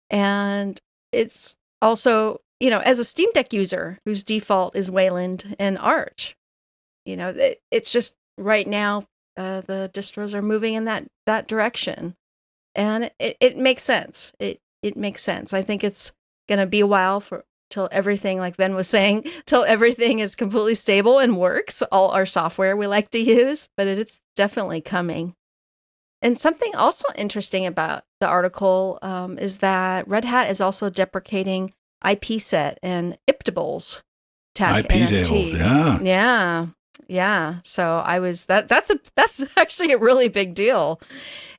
And it's also, as a Steam Deck user whose default is Wayland and Arch, it's just right now the distros are moving in that direction, and it makes sense. It makes sense. I think it's gonna be a while till everything, like Ben was saying, till everything is completely stable and works. All our software we like to use, but it's definitely coming. And something also interesting about the article is that Red Hat is also deprecating IP set and IPTables tag IP NFT. tables, yeah. Yeah. So that's actually a really big deal.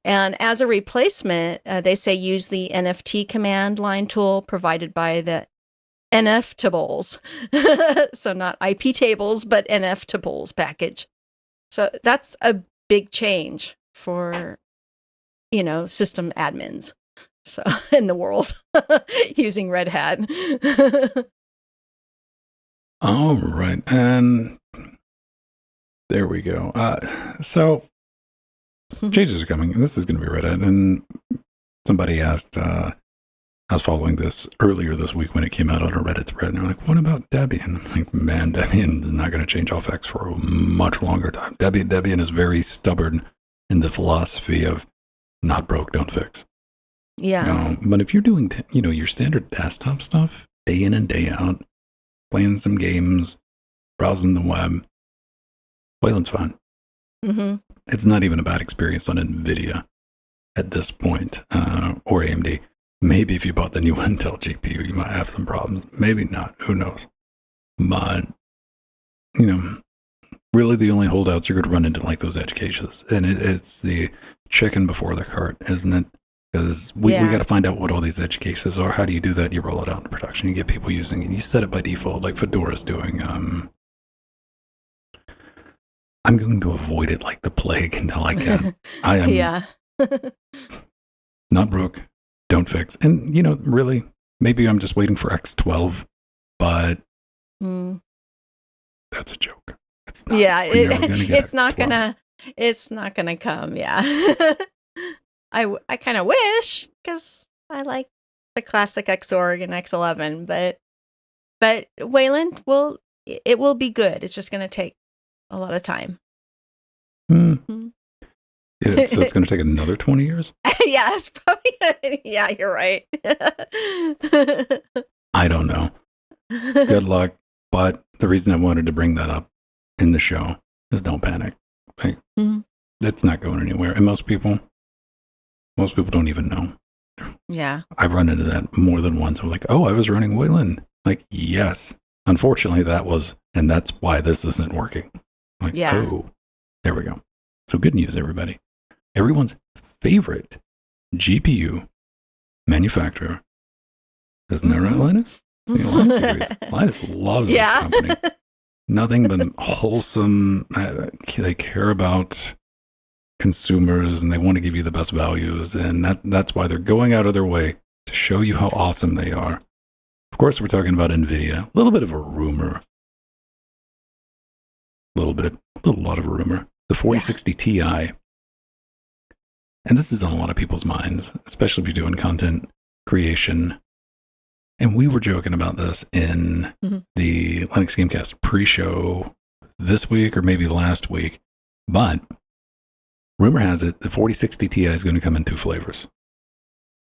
And as a replacement, they say use the NFT command line tool provided by the NFTables. So not IP tables, but NFTables package. So that's a big change for, system admins. So in the world using Red Hat. All right. And there we go. So changes are coming. This is going to be Red Hat. And somebody asked, I was following this earlier this week when it came out on a Reddit thread. And they're like, what about Debian? I'm like, man, Debian is not going to change Allfax for a much longer time. Debian is very stubborn in the philosophy of not broke, don't fix. Yeah. But if you're doing, your standard desktop stuff, day in and day out, playing some games, browsing the web, Wayland's fine. Mm-hmm. It's not even a bad experience on NVIDIA at this point, or AMD. Maybe if you bought the new Intel GPU, you might have some problems. Maybe not. Who knows? But, really the only holdouts you're going to run into like those edge cases. And it's the chicken before the cart, isn't it? Because we got to find out what all these edge cases are. How do you do that? You roll it out in production. You get people using it. You set it by default like Fedora's doing. I'm going to avoid it like the plague until I can. I am not broke, don't fix. And, really, maybe I'm just waiting for X12, but that's a joke. It's not. Yeah, it's not gonna come. Yeah. I kind of wish, because I like the classic Xorg and X11, but Wayland will be good. It's just going to take a lot of time. So it's going to take another 20 years? Yeah, it's probably. Yeah, you're right. I don't know. Good luck. But the reason I wanted to bring that up in the show is don't panic. Like, It's not going anywhere. And most people don't even know. Yeah. I've run into that more than once. I'm like, oh, I was running Wayland. Like, yes. Unfortunately, and that's why this isn't working. Like, oh, there we go. So good news, everybody. Everyone's favorite GPU manufacturer. Isn't that right, Linus? See, Linus loves this company. Nothing but wholesome. They care about consumers and they want to give you the best values. And that's why they're going out of their way to show you how awesome they are. Of course, we're talking about NVIDIA. A little bit of a rumor. A lot of a rumor. The 4060 Ti. And this is on a lot of people's minds, especially if you're doing content creation. And we were joking about this in the Linux Gamecast pre-show this week or maybe last week. But rumor has it the 4060 Ti is going to come in two flavors,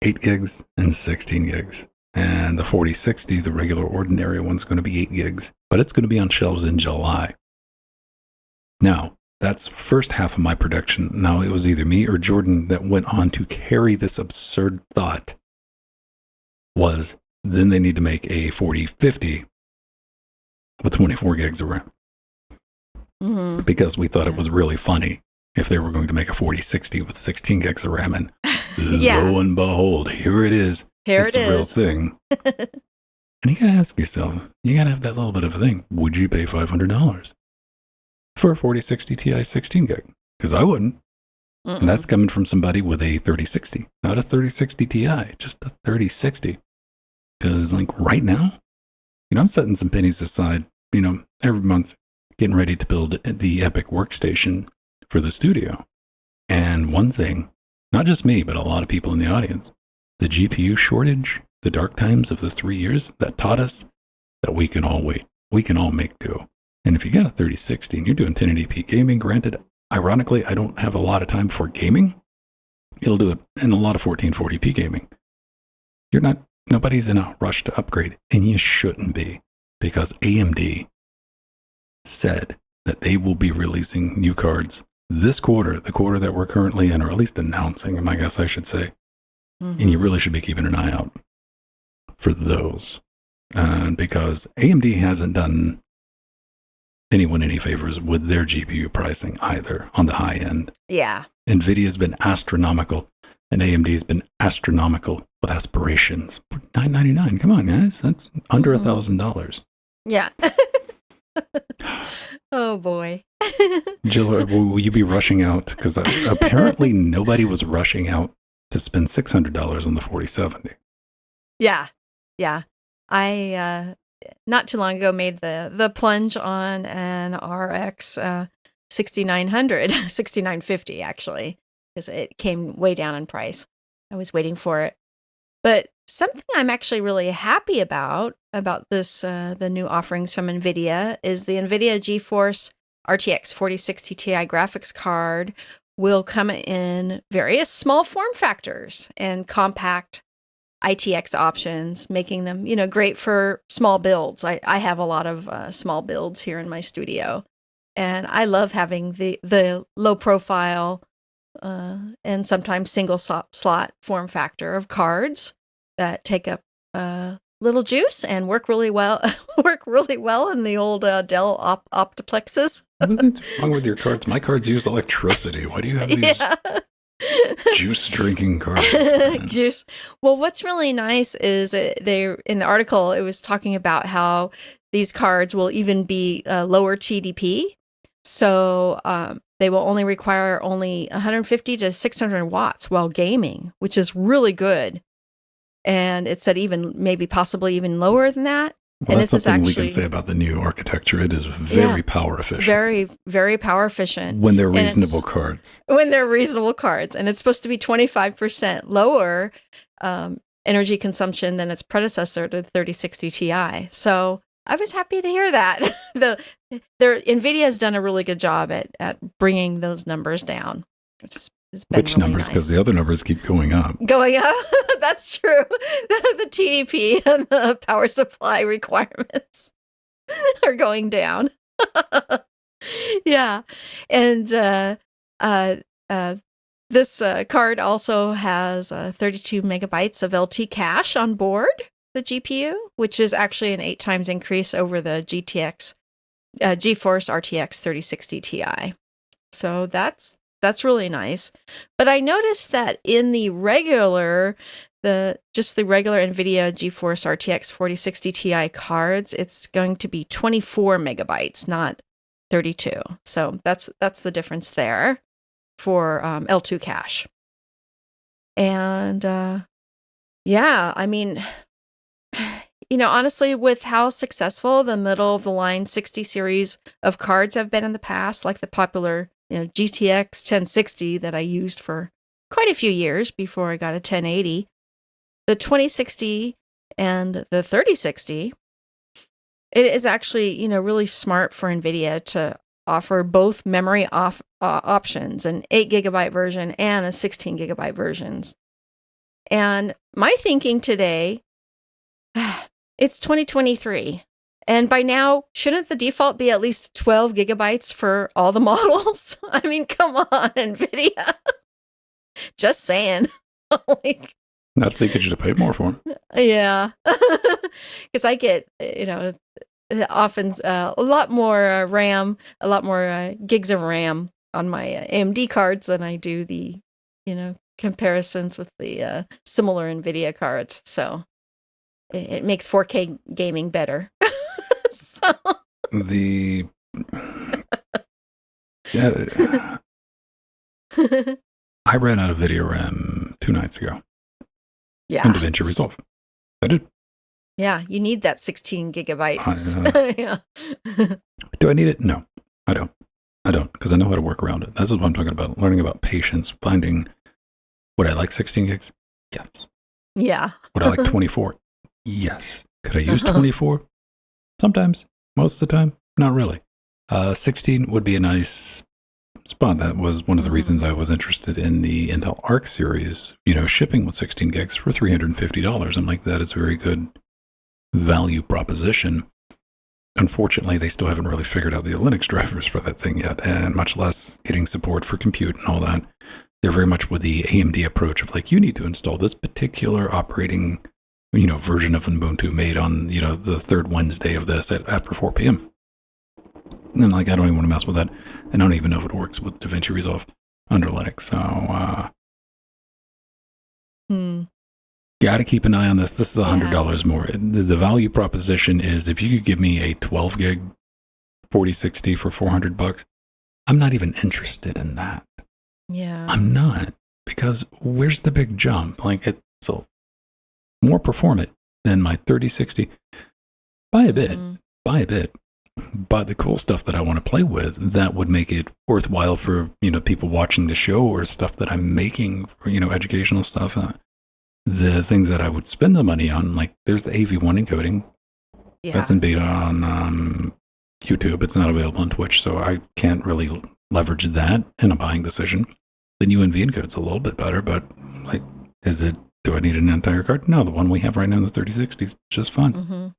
8 gigs and 16 gigs. And the 4060, the regular ordinary one's going to be 8 gigs, but it's going to be on shelves in July. Now, that's first half of my prediction. Now, it was either me or Jordan that went on to carry this absurd thought was then they need to make a 4050 with 24 gigs of RAM. Because we thought it was really funny if they were going to make a 4060 with 16 gigs of RAM. And lo and behold, here it is. It's a real thing. And you got to ask yourself, you got to have that little bit of a thing. Would you pay $500 for a 4060 Ti 16 gig? Because I wouldn't. And that's coming from somebody with a 3060, not a 3060 Ti, just a 3060. Because like right now, I'm setting some pennies aside, every month, getting ready to build the Epic workstation for the studio. And one thing, not just me, but a lot of people in the audience, the GPU shortage the dark times of the 3 years that taught us that we can all wait. We can all make do. And if you got a 3060 and you're doing 1080p gaming, granted, ironically, I don't have a lot of time for gaming. It'll do it in a lot of 1440p gaming. Nobody's in a rush to upgrade, and you shouldn't be, because AMD said that they will be releasing new cards this quarter, the quarter that we're currently in, or at least announcing, I guess I should say. Mm-hmm. And you really should be keeping an eye out for those. Because AMD hasn't done anyone any favors with their GPU pricing either on the high end. Yeah. NVIDIA's been astronomical, and AMD's been astronomical with aspirations. $999, come on, guys. That's under $1,000. Yeah. Oh, boy. Jill, will you be rushing out? Because apparently nobody was rushing out to spend $600 on the 4070. Yeah. I not too long ago made the plunge on an RX 6900, 6950 actually, because it came way down in price. I was waiting for it. But something I'm actually really happy about this, the new offerings from NVIDIA, is the NVIDIA GeForce RTX 4060 Ti graphics card will come in various small form factors and compact ITX options, making them, great for small builds. I have a lot of small builds here in my studio, and I love having the low profile and sometimes single slot form factor of cards that take up little juice and work really well in the old Dell Optiplexes. What's wrong with your cards? My cards use electricity. Why do you have these juice drinking cards? Juice. Well, what's really nice is they in the article, it was talking about how these cards will even be lower TDP. So they will only require 150 to 600 watts while gaming, which is really good. And it said possibly even lower than that. Well, that's something we can say about the new architecture. It is very power efficient. Very, very power efficient. When they're reasonable cards. And it's supposed to be 25% lower energy consumption than its predecessor, the 3060 Ti. So I was happy to hear that. NVIDIA has done a really good job at bringing those numbers down, Which numbers? Because the other numbers keep going up. That's true. The TDP and the power supply requirements are going down. Yeah. And this card also has 32 megabytes of LT cache on board the GPU, which is actually an 8 times increase over the GeForce RTX 3060 Ti. So that's really nice. But I noticed that in the regular NVIDIA GeForce RTX 4060 Ti cards, it's going to be 24 megabytes, not 32. So that's the difference there for L2 cache. And honestly, with how successful the middle of the line 60 series of cards have been in the past, like the popular GTX 1060 that I used for quite a few years before I got a 1080, the 2060 and the 3060, it is actually, really smart for NVIDIA to offer both memory options, an 8 gigabyte version and a 16 gigabyte versions. And my thinking today, it's 2023. And by now, shouldn't the default be at least 12 gigabytes for all the models? I mean, come on, NVIDIA. Just saying. Not thinking you should pay more for them. Yeah. Because I get, often a lot more RAM, a lot more gigs of RAM on my AMD cards than I do the, comparisons with the similar NVIDIA cards. So it makes 4K gaming better. So. I ran out of video RAM 2 nights ago. Yeah. In DaVinci Resolve. I did. Yeah, you need that 16 gigabytes. Yeah. Do I need it? No, I don't. Because I know how to work around it. That's what I'm talking about. Learning about patience, finding, would I like 16 gigs? Yes. Yeah. Would I like 24? Yes. Could I use 24? Sometimes. Most of the time, not really. 16 would be a nice spot. That was one of the reasons I was interested in the Intel Arc series, shipping with 16 gigs for $350. I'm like, that is a very good value proposition. Unfortunately, they still haven't really figured out the Linux drivers for that thing yet, and much less getting support for compute and all that. They're very much with the AMD approach of like, you need to install this particular operating, version of Ubuntu made on, the third Wednesday of this after 4 p.m. And like, I don't even want to mess with that. I don't even know if it works with DaVinci Resolve under Linux. So, got to keep an eye on this. This is $100 more. The value proposition is if you could give me a 12 gig 4060 for $400, I'm not even interested in that. Yeah. I'm not, because where's the big jump? Like, it's more performant than my 3060 by a bit. But the cool stuff that I want to play with, that would make it worthwhile for, people watching the show or stuff that I'm making for, educational stuff. The things that I would spend the money on, like there's the AV1 encoding. Yeah. That's in beta on YouTube. It's not available on Twitch, so I can't really leverage that in a buying decision. The UNV encode's a little bit better, but like, do I need an entire card? No, the one we have right now in the 3060 is just fine.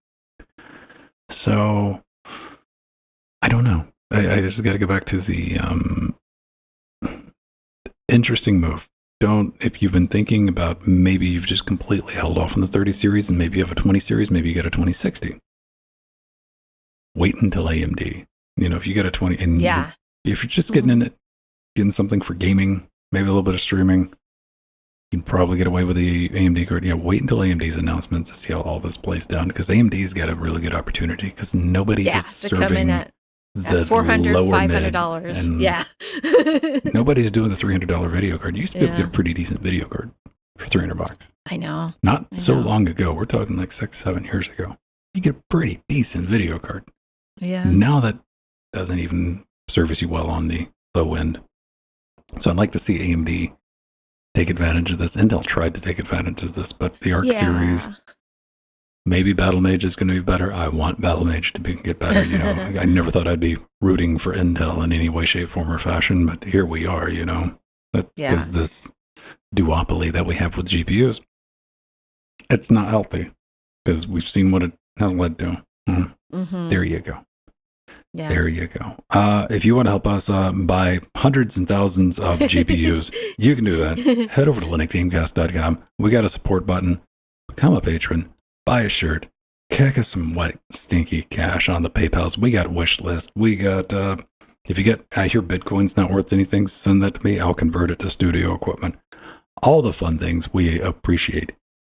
So, I don't know. I just got to go back to the interesting move. If you've been thinking about, maybe you've just completely held off on the 30 series and maybe you have a 20 series, maybe you get a 2060. Wait until AMD. If you get a 20, and if you're just getting something for gaming, maybe a little bit of streaming, you can probably get away with the AMD card. Yeah, wait until AMD's announcements to see how all this plays down, because AMD's got a really good opportunity, because nobody is serving the $400, lower $500. Yeah. Nobody's doing the $300 video card. You used to be able to get a pretty decent video card for $300. I know. Not so long ago. We're talking like 6-7 years ago. You get a pretty decent video card. Yeah. Now that doesn't even service you well on the low end. So I'd like to see AMD take advantage of this. Intel tried to take advantage of this, but the Arc series, maybe Battle Mage is going to be better. I want Battle Mage to get better. I never thought I'd be rooting for Intel in any way, shape, form, or fashion, but here we are, because this duopoly that we have with GPUs, it's not healthy, because we've seen what it has led to. There you go. Yeah. There you go. If you want to help us buy hundreds and thousands of GPUs, you can do that. Head over to linuxgamecast.com. We got a support button. Become a patron. Buy a shirt. Kick us some white, stinky cash on the PayPals. We got wish list. We got, I hear Bitcoin's not worth anything, send that to me. I'll convert it to studio equipment. All the fun things. We appreciate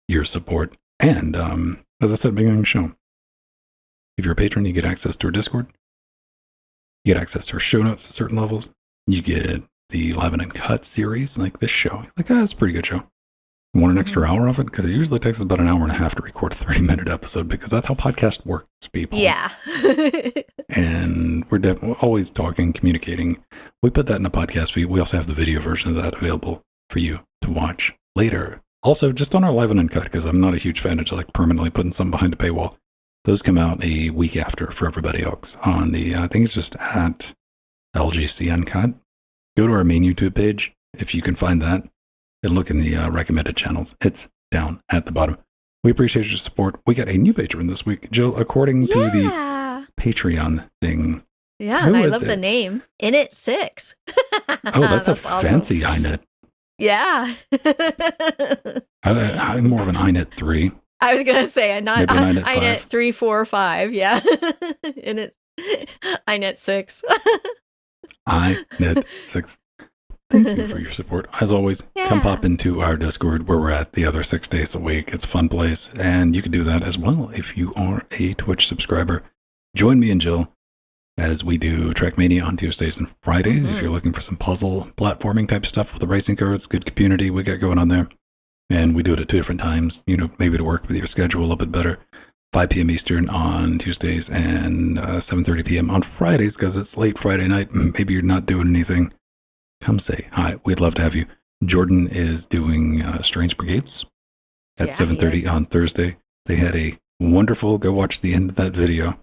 your support. And as I said at the beginning of the show, if you're a patron, you get access to our Discord. You get access to our show notes at certain levels. You get the Live and Uncut series, like this show. Like, that's a pretty good show. You want an extra hour of it? Because it usually takes about an hour and a half to record a 30-minute episode, because that's how podcast works, people. Yeah. And we're always talking, communicating. We put that in a podcast feed. We also have the video version of that available for you to watch later. Also, just on our Live and Uncut, because I'm not a huge fan of like permanently putting something behind a paywall. Those come out a week after for everybody else on the, I think it's just at LGC Uncut. Go to our main YouTube page if you can find that, and look in the recommended channels. It's down at the bottom. We appreciate your support. We got a new patron this week, Jill, according to the Patreon thing. Yeah, and I love the name. Init6. Oh, that's a fancy iNet. Yeah. I'm more of an iNet 3. I was gonna say not iNet 3, 4, 5. Yeah, iNet 6. iNet 6. Thank you for your support. As always, come pop into our Discord where we're at the other 6 days a week. It's a fun place, and you can do that as well if you are a Twitch subscriber. Join me and Jill as we do Trackmania on Tuesdays and Fridays. If you're looking for some puzzle platforming type stuff with the racing cards, good community we got going on there. And we do it at 2 different times, maybe to work with your schedule a little bit better. 5 p.m. Eastern on Tuesdays and 7:30 p.m. on Fridays, because it's late Friday night. Maybe you're not doing anything. Come say hi. We'd love to have you. Jordan is doing Strange Brigades at Yeah, he 7:30 is. on Thursday. They had a wonderful, go watch the end of that video.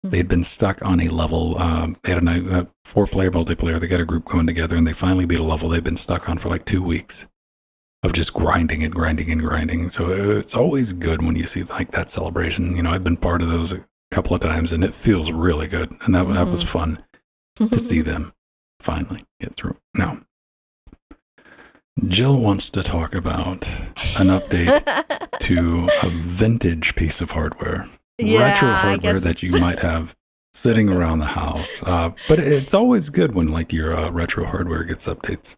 They had been stuck on a level. They had a 4-player multiplayer. They got a group going together, and they finally beat a level they'd been stuck on for like 2 weeks of just grinding and grinding and grinding. So it's always good when you see like that celebration. You know, I've been part of those a couple of times, and it feels really good. And that was fun to see them finally get through. Now, Jill wants to talk about an update to a vintage piece of hardware. Retro hardware that you might have sitting around the house. But it's always good when like your retro hardware gets updates.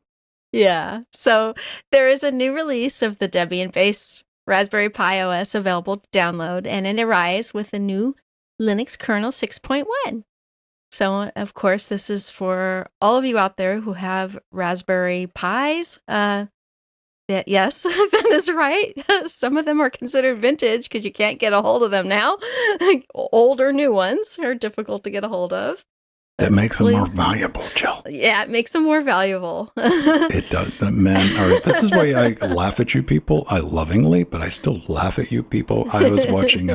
Yeah. So there is a new release of the Debian-based Raspberry Pi OS available to download, and it arrives with a new Linux kernel 6.1. So, of course, this is for all of you out there who have Raspberry Pis. Yes, Ben is right. Some of them are considered vintage because you can't get a hold of them now. Old or new ones are difficult to get a hold of. That makes them more valuable, Jill. Yeah, it makes them more valuable. It does. Man, all right. This is why I laugh at you people. I lovingly, but I still laugh at you people. I was watching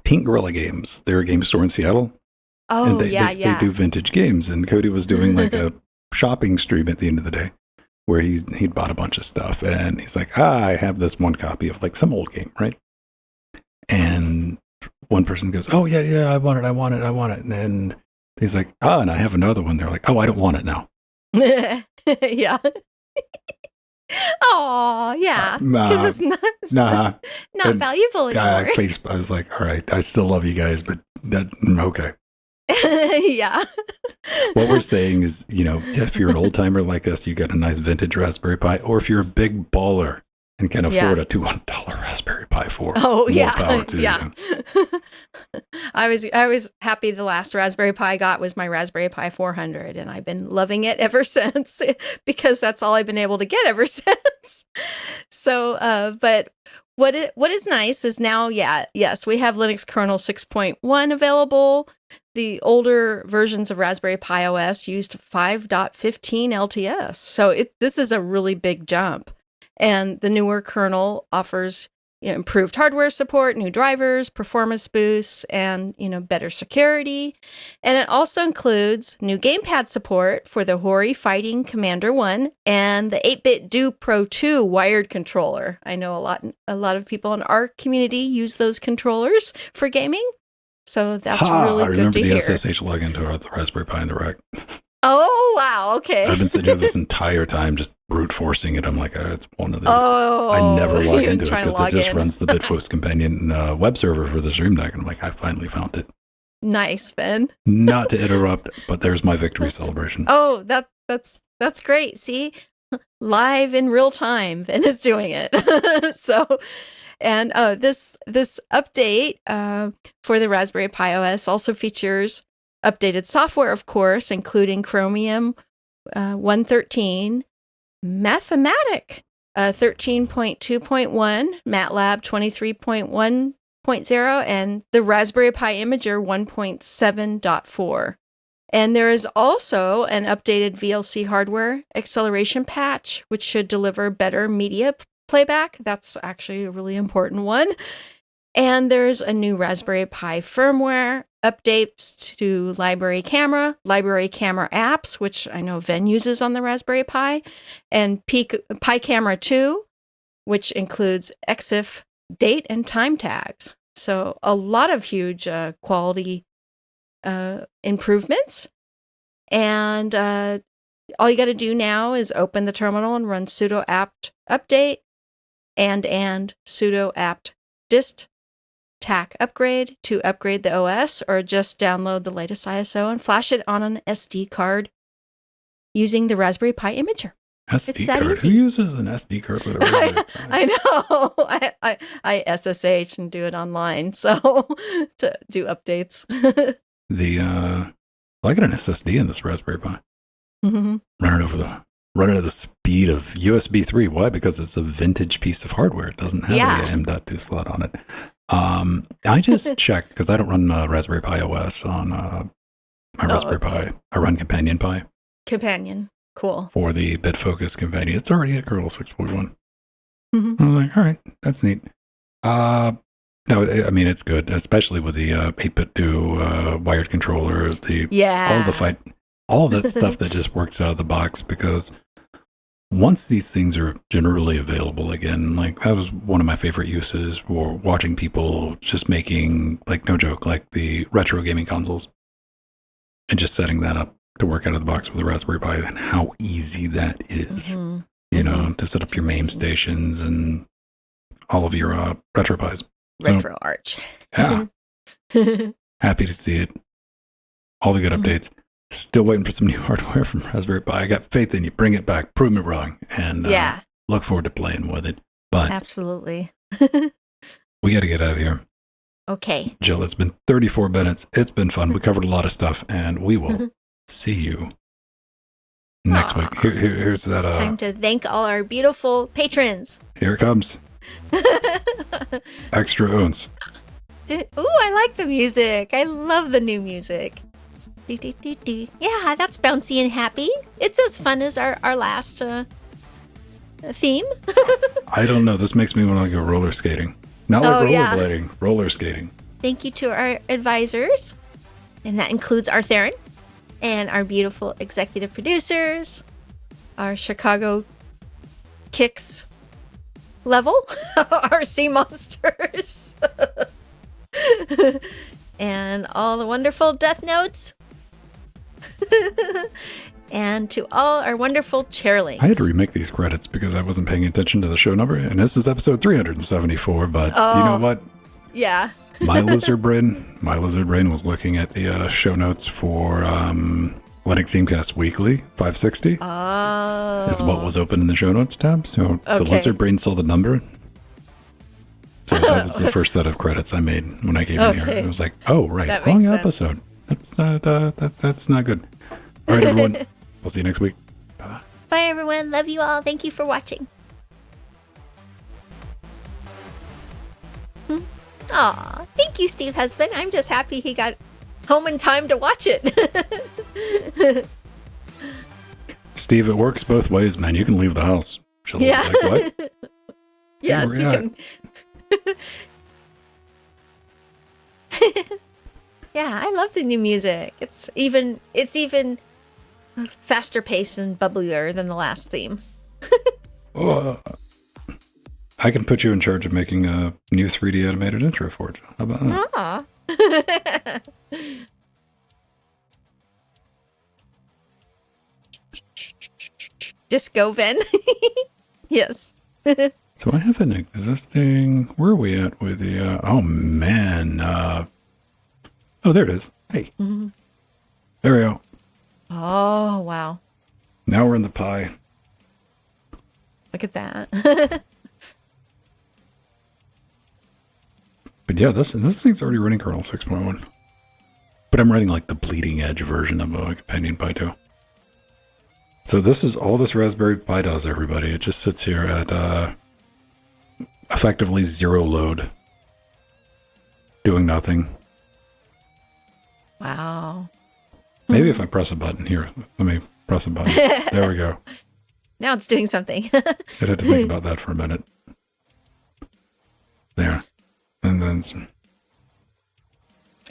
Pink Gorilla Games. They're a game store in Seattle. Oh, and they do vintage games. And Cody was doing like a shopping stream at the end of the day where he'd bought a bunch of stuff. And he's like, I have this one copy of like some old game, right? And one person goes, oh, yeah, I want it. And he's like, and I have another one. They're like, oh, I don't want it now. Yeah. Oh, yeah. Because it's not valuable anymore. I was like, all right, I still love you guys, but okay. Yeah. What we're saying is, you know, if you're an old timer like us, you got a nice vintage Raspberry Pi, or if you're a big baller and can afford a $200 Raspberry Pi 4. Oh, yeah. Power to you. I was happy the last Raspberry Pi I got was my Raspberry Pi 400, and I've been loving it ever since because that's all I've been able to get ever since. So, but what is nice is now, yes, we have Linux kernel 6.1 available. The older versions of Raspberry Pi OS used 5.15 LTS. So this is a really big jump. And the newer kernel offers improved hardware support, new drivers, performance boosts, and better security. And it also includes new gamepad support for the Hori Fighting Commander 1 and the 8-bit Do Pro 2 wired controller. I know a lot of people in our community use those controllers for gaming. So that's really good to hear. I remember the SSH login to the Raspberry Pi in the rack. Oh, wow. Okay. I've been sitting here this entire time just brute forcing it. I'm like, it's one of these. I never log into it because it just runs the Bitforce Companion web server for the Stream Deck. And I'm like, I finally found it. Nice, Ben. Not to interrupt, but there's my victory celebration. Oh, that's great. See, live in real time, Ben is doing it. So, and this update for the Raspberry Pi OS also features updated software, of course, including Chromium 113, Mathematic 13.2.1, MATLAB 23.1.0, and the Raspberry Pi Imager 1.7.4. And there is also an updated VLC hardware acceleration patch, which should deliver better media playback. That's actually a really important one. And there's a new Raspberry Pi firmware, updates to library camera apps, which I know Ven uses on the Raspberry Pi, and Pi Camera 2, which includes EXIF date and time tags. So a lot of huge quality improvements. And all you got to do now is open the terminal and run sudo apt update and sudo apt dist tac upgrade to upgrade the OS, or just download the latest ISO and flash it on an SD card using the Raspberry Pi Imager. SD card? Easy. Who uses an SD card with a Raspberry Pi? I know. I SSH and do it online, so to do updates. I got an SSD in this Raspberry Pi. Mm-hmm. Running at the speed of USB 3. Why? Because it's a vintage piece of hardware. It doesn't have an M.2 slot on it. I just checked because I don't run Raspberry Pi OS on my Raspberry Pi. I run Companion Pi. Companion, cool. For the BitFocus Companion. It's already at kernel 6.1. Mhm. I was like, all right, that's neat. No, I mean it's good, especially with the 8-bit do wired controller, all the Yeah. fight, all that stuff that just works out of the box. Because once these things are generally available again, like that was one of my favorite uses for watching people just making, like no joke, like the retro gaming consoles and just setting that up to work out of the box with a Raspberry Pi, and how easy that is, Mm-hmm. you know, to set up your MAME stations and all of your retro Pis. So, Retro Arch. yeah, happy to see it. All the good updates. Still waiting for some new hardware from Raspberry Pi. I got faith in you. Bring it back. Prove me wrong. And Yeah, look forward to playing with it. But absolutely. we got to get out of here. Okay. Jill, it's been 34 minutes. It's been fun. We covered a lot of stuff, and we will see you next week. Here's that. Time to thank all our beautiful patrons. Here it comes. Extra ounce. Ooh, I like the music. I love the new music. Do, do, do, do. Yeah, that's bouncy and happy. It's as fun as our last theme. I don't know. This makes me want to go roller skating. Not like rollerblading, roller skating. Thank you to our advisors. And that includes our Theron and our beautiful executive producers, our Chicago Kicks level, our sea monsters, and all the wonderful Death Notes. And to all our wonderful chairlings. I had to remake these credits because I wasn't paying attention to the show number, and this is episode 374. But you know what? Yeah. my lizard brain was looking at the show notes for Linux Gamecast Weekly 560. Oh. Is what was open in the show notes tab. So the lizard brain saw the number. So that was the first set of credits I made when I came in here. It was like, oh right, that wrong makes episode. That's not good. All right, everyone. We'll see you next week. Bye. Bye, everyone. Love you all. Thank you for watching. Aw, thank you, Steve Husband. I'm just happy he got home in time to watch it. Steve, it works both ways, man. You can leave the house. She'll Yeah. like, what? Yes, where you you can. Yeah, I love the new music. It's even faster paced and bubblier than the last theme. Oh, I can put you in charge of making a new 3D animated intro for it. How about that? Aw. Just go, Ben. Yes. So I have an existing. Where are we at with the? Oh man. Oh, there it is. Hey. Mm-hmm. There we go. Oh, wow. Now we're in the pie. Look at that. But yeah, this thing's already running kernel 6.1. But I'm running like the bleeding edge version of a companion Pi 2. So this is all this Raspberry Pi does, everybody. It just sits here at effectively zero load, doing nothing. Wow. Maybe if I press a button here, let me press a button. There we go. Now it's doing something. I had to think about that for a minute. There. And then some.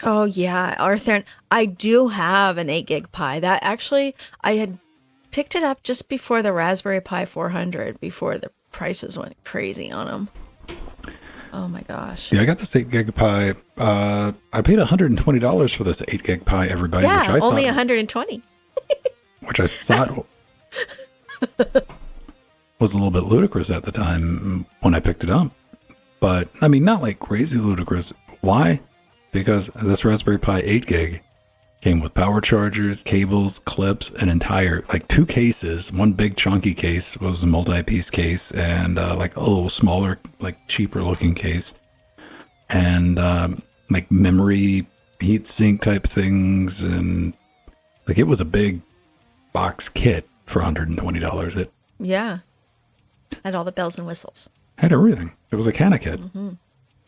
Oh, yeah, Arthur. I do have an 8 gig Pi. That actually, I had picked it up just before the Raspberry Pi 400, before the prices went crazy on them. Oh my gosh. Yeah, I got this 8 gig Pi. I paid $120 for this 8 gig Pi, everybody. Yeah, which I only thought, 120. Which I thought was a little bit ludicrous at the time when I picked it up. But, I mean, not like crazy ludicrous. Why? Because this Raspberry Pi 8 gig came with power chargers, cables, clips, an entire, like 2 cases. One big chunky case was a multi-piece case, and like a little smaller, like cheaper looking case. And like memory heatsink type things. And like it was a big box kit for $120. It Yeah. Had all the bells and whistles. had everything. It was a Cana kit. Mm-hmm.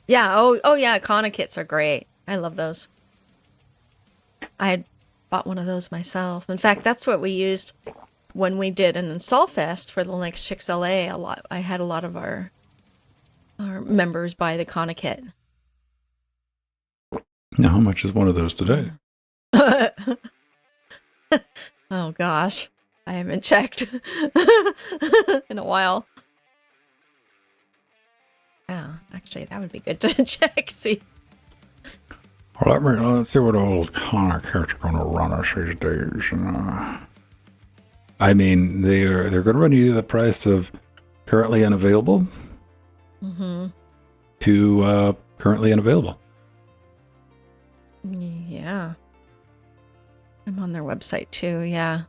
Yeah. Oh yeah. Kona kits are great. I love those. I had bought one of those myself. In fact, that's what we used when we did an install fest for the Linux Chicks LA. I had a lot of our Our members buy the Kana kit. Now, how much is one of those today? Oh gosh, I haven't checked in a while. Oh, actually, that would be good to check. See. Well, let's see what old Connor kit's going to run us these days. I mean, they're going to run you the price of currently unavailable to currently unavailable. Yeah. I'm on their website too, yeah.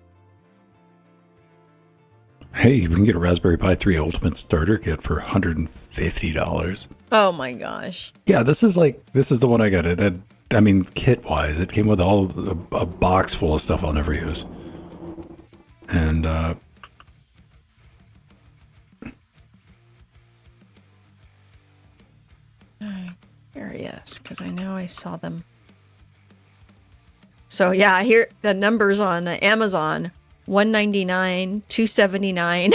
Hey, we can get a Raspberry Pi 3 Ultimate Starter Kit for $150. Oh my gosh. Yeah, this is the one I got. It had, I mean, kit-wise, it came with a box full of stuff I'll never use. And, curious, because I know I saw them. So yeah, here the numbers on Amazon: $199, $279.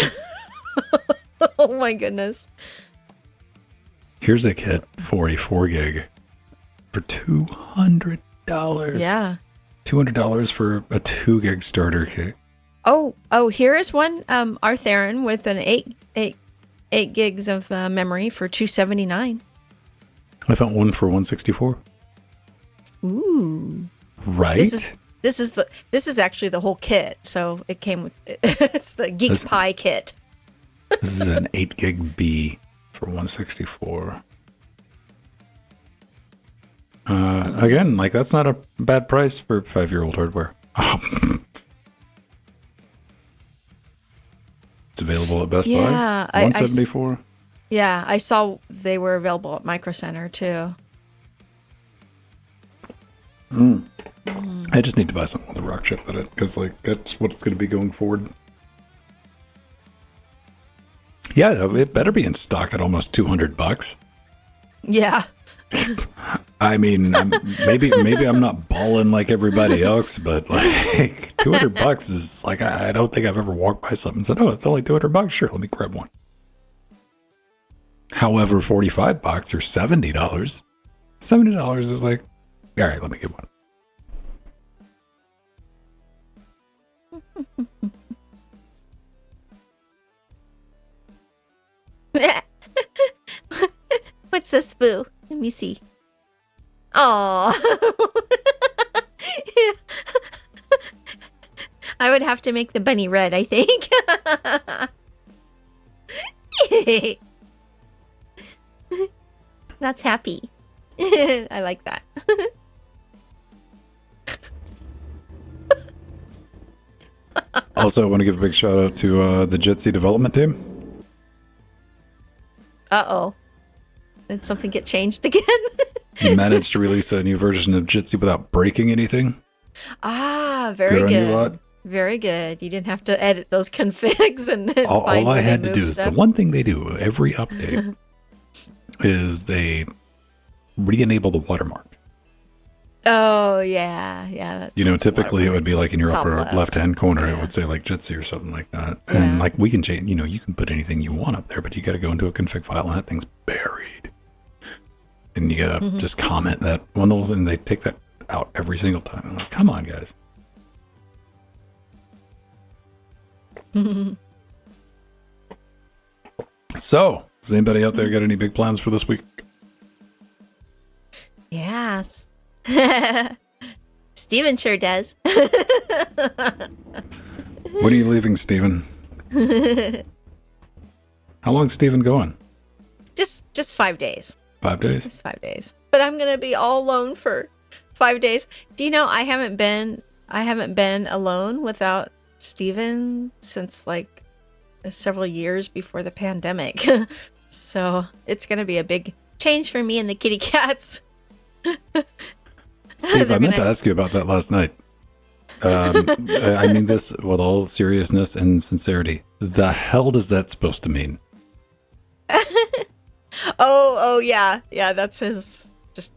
Oh my goodness! Here's a kit for a 4 gig for $200. Yeah, $200 for a 2 gig starter kit. Oh, here is one. Artheron with an 8 gigs of memory for $279. I found one for $164. Ooh. Right. This is actually the whole kit. So it came with it's the Geek Pie kit. This is an 8 gig B for $164. Again, like that's not a bad price for 5-year-old hardware. It's available at Best Buy. $174. Yeah, I saw they were available at Micro Center too. I just need to buy something with a rock chip in it because, like, that's what it's going to be going forward. Yeah, it better be in stock at almost $200. Yeah. I mean, maybe I'm not balling like everybody else, but like $200 is like I don't think I've ever walked by something and said, "Oh, it's only $200. Sure, let me grab one." However, $45 or $70. $70 is like, all right, let me get one. What's this, Boo? Let me see. Oh, I would have to make the bunny red, I think. That's happy. I like that. Also, I want to give a big shout out to the Jitsi development team. Uh-oh. Did something get changed again? You managed to release a new version of Jitsi without breaking anything. Ah, very good. Good on you lot. Very good. You didn't have to edit those configs and all find I where had they to do moved is stuff. the one thing they do every update is they re-enable the watermark. Oh, yeah. You know, typically it would be like in your Top upper left. left-hand corner, Yeah. it would say like Jitsi or something like that. Yeah. And like we can change, you know, you can put anything you want up there, but you got to go into a config file and that thing's buried. And you got to just comment that one little thing. They take that out every single time. I'm like, come on, guys. So, does anybody out there got any big plans for this week? Yes. Steven sure does. When are you leaving, Steven? How long's Steven going? Just 5 days. 5 days? Just 5 days. But I'm gonna be all alone for 5 days. Do you know I haven't been alone without Steven since like several years before the pandemic. So it's gonna be a big change for me and the kitty cats. Steve, I meant to ask you about that last night. I mean this with all seriousness and sincerity. The hell does that supposed to mean? Oh yeah, that's his just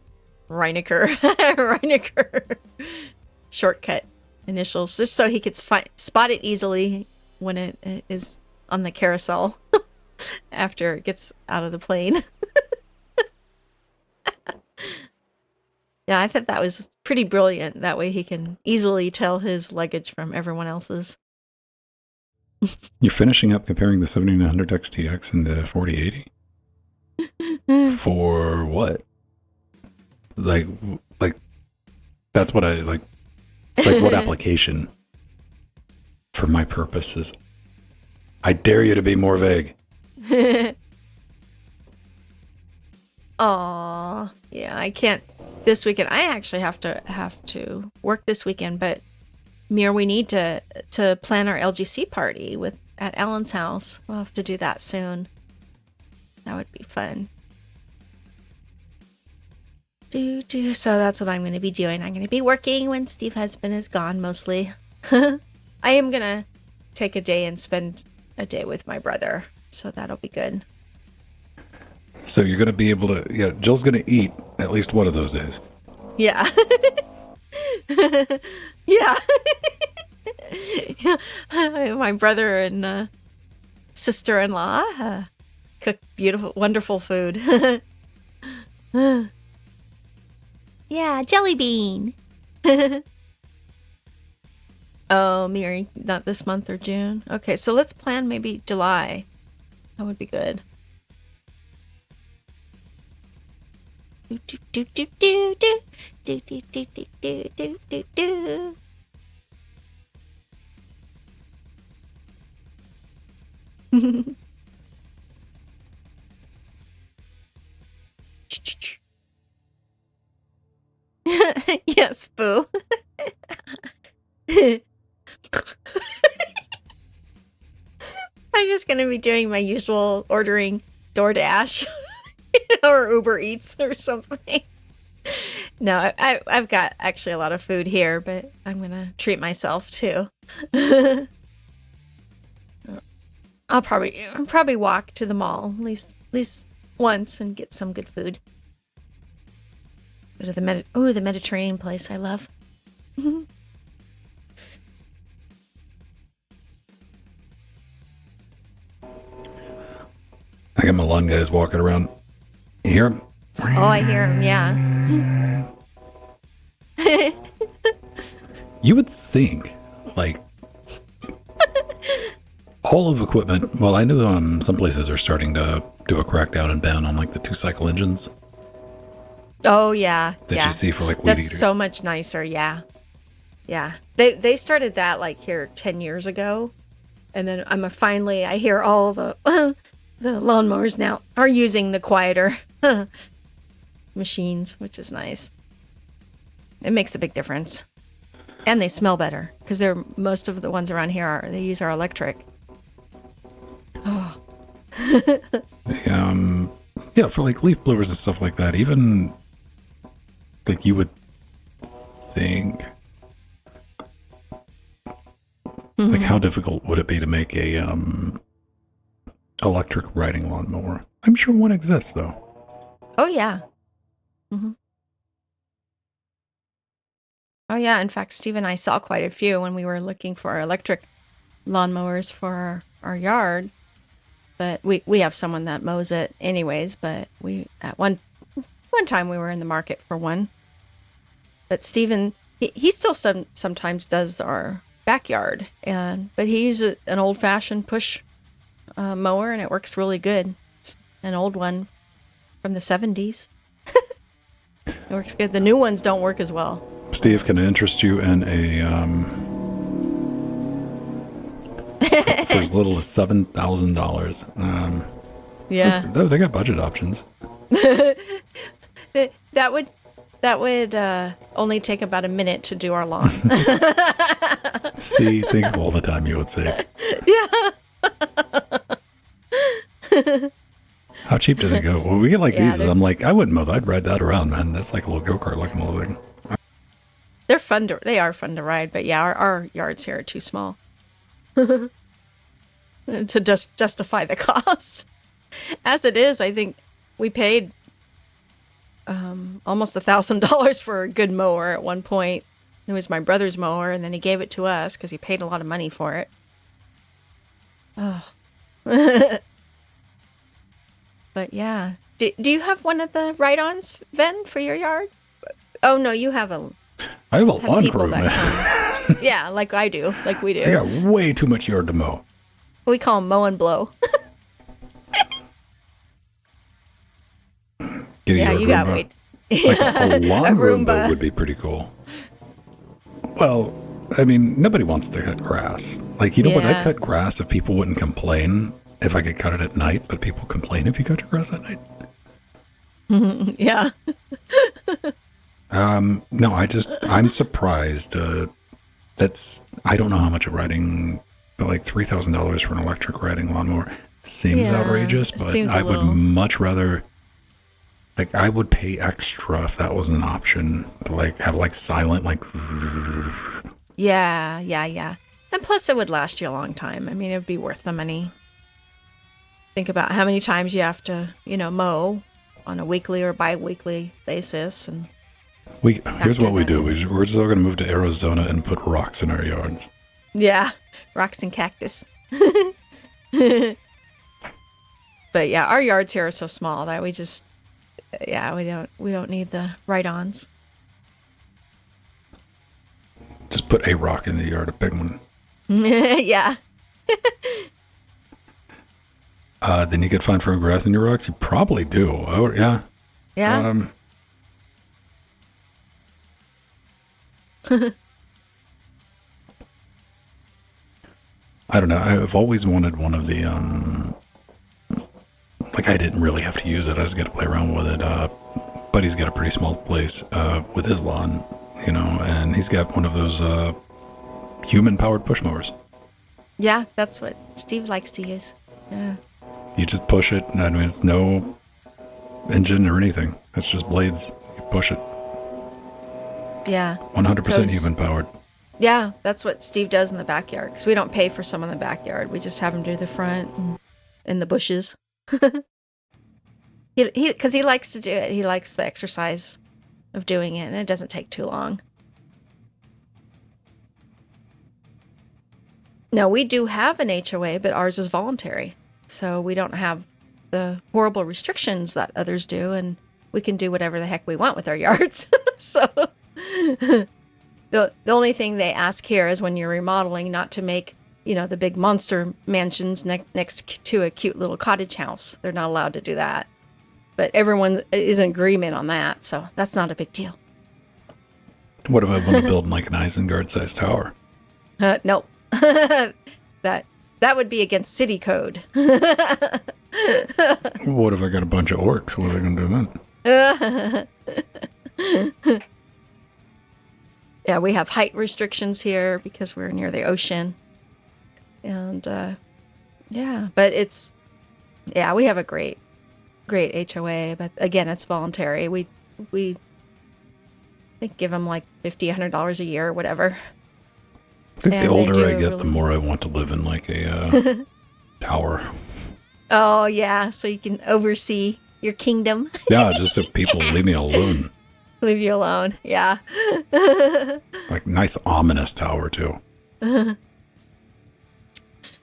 Reinecker Reinecker shortcut initials, just so he could spot it easily when it is on the carousel after it gets out of the plane. Yeah, I thought that was pretty brilliant. That way he can easily tell his luggage from everyone else's. You're finishing up comparing the 7900 XTX and the 4080? For what? Like, like that's what I like. Like what application? For my purposes, I dare you to be more vague. Aw, yeah, I can't this weekend. I actually have to work this weekend, but Mir, we need to plan our LGC party with at Alan's house. We'll have to do that soon. That would be fun. So that's what I'm going to be doing. I'm going to be working when Steve husband is gone, mostly. I am going to take a day and spend a day with my brother, so that'll be good. So you're going to be able to, yeah, Jill's going to eat at least one of those days. Yeah. Yeah. Yeah. My brother and sister-in-law cook beautiful, wonderful food. Yeah, jelly bean. Oh, Miri, not this month or June. Okay, so let's plan maybe July. That would be good. Do do do do do do do do do do do do do. Yes, boo. I'm just gonna be doing my usual ordering DoorDash or Uber Eats or something. No, I've got actually a lot of food here, but I'm gonna treat myself too. I'll probably walk to the mall at least once and get some good food. Go to the Mediterranean place I love. I got my lawn guys walking around. You hear him? Oh, I hear him. Yeah. You would think, like, all of equipment. Well, I know some places are starting to do a crackdown and ban on like the 2-cycle engines. Oh yeah. That yeah. you see for like weed That's eaters. so much nicer. Yeah. Yeah. They started that like here 10 years ago, and then I hear all the the lawnmowers now are using the quieter machines, which is nice. It makes a big difference, and they smell better because most of the ones around here they use our electric. Oh. Yeah, for like leaf blowers and stuff like that. Even like you would think, like how difficult would it be to make a electric riding lawnmower? I'm sure one exists though. Oh yeah. Mm-hmm. Oh yeah. In fact, Steve and I saw quite a few when we were looking for electric lawnmowers for our yard. But we have someone that mows it anyways. But we at one time we were in the market for one. But Steven, he still sometimes does our backyard, but he uses an old fashioned push mower, and it works really good. It's an old one from the 70s. It works good. The new ones don't work as well. Steve, can I interest you in a for as little as $7,000? Yeah, they got budget options. that would only take about a minute to do our lawn. See, think of all the time you would save. Yeah. How cheap do they go? Well, we get like these. they're- I'm like, I wouldn't mow that. I'd ride that around, man. That's like a little go-kart looking little thing. They're fun they are fun to ride, but yeah, our yards here are too small to just justify the cost. As it is, I think we paid almost $1,000 for a good mower at one point. It was my brother's mower, and then he gave it to us because he paid a lot of money for it. Oh. But yeah. Do you have one of the ride-ons, Ven, for your yard? Oh no, you have I have a lawn people crew, that man. come. Yeah, like I do, like we do. I got way too much yard to mow. We call them mow and blow. Get a Yeah, yard you got Roomba. weight. Like a lawn Roomba Roomba. would be pretty cool. Well, I mean, nobody wants to cut grass. Like, you know what? I'd Yeah. cut grass if people wouldn't complain if I could cut it at night, but people complain if you cut your grass at night. Yeah. No, I'm surprised. I don't know how much a riding, but like $3,000 for an electric riding lawnmower seems Yeah, outrageous, it but seems a I would little. much rather, like, I would pay extra if that was an option to like have like silent, like, Yeah, yeah. And plus, it would last you a long time. I mean, it would be worth the money. Think about how many times you have to, mow on a weekly or bi-weekly basis. And here's what we that do. We're just all going to move to Arizona and put rocks in our yards. yeah, rocks and cactus. But yeah, our yards here are so small that we just, we don't need the ride-ons. Just put a rock in the yard, a big one. Yeah. Then you could find firm grass in your rocks. You probably do. Oh, yeah. Yeah. I don't know. I've always wanted one of the, like, I didn't really have to use it. I just got to play around with it. Buddy's got a pretty small place with his lawn, and he's got one of those human-powered push mowers. Yeah, that's what Steve likes to use. Yeah. You just push it, and I mean, it's no engine or anything. It's just blades. You push it. Yeah. 100% human-powered. Yeah, that's what Steve does in the backyard, because we don't pay for some in the backyard. We just have him do the front and in the bushes. Because he likes to do it. He likes the exercise of doing it, and it doesn't take too long. No, we do have an HOA, but ours is voluntary. So we don't have the horrible restrictions that others do, and we can do whatever the heck we want with our yards. So the only thing they ask here is when you're remodeling not to make, the big monster mansions next to a cute little cottage house. They're not allowed to do that. But everyone is in agreement on that, so that's not a big deal. What if I want to build like an Isengard-sized tower? Nope. That would be against city code. What if I got a bunch of orcs? What are they going to do then? Yeah, we have height restrictions here because we're near the ocean. And, but we have a great HOA, but again, it's voluntary. We think give them like $50-$100 a year or whatever. I think And the older I do get, really- the more I want to live in like a tower. Oh, yeah, so you can oversee your kingdom. Yeah, just so people leave me alone. Leave you alone, yeah. Like nice ominous tower too.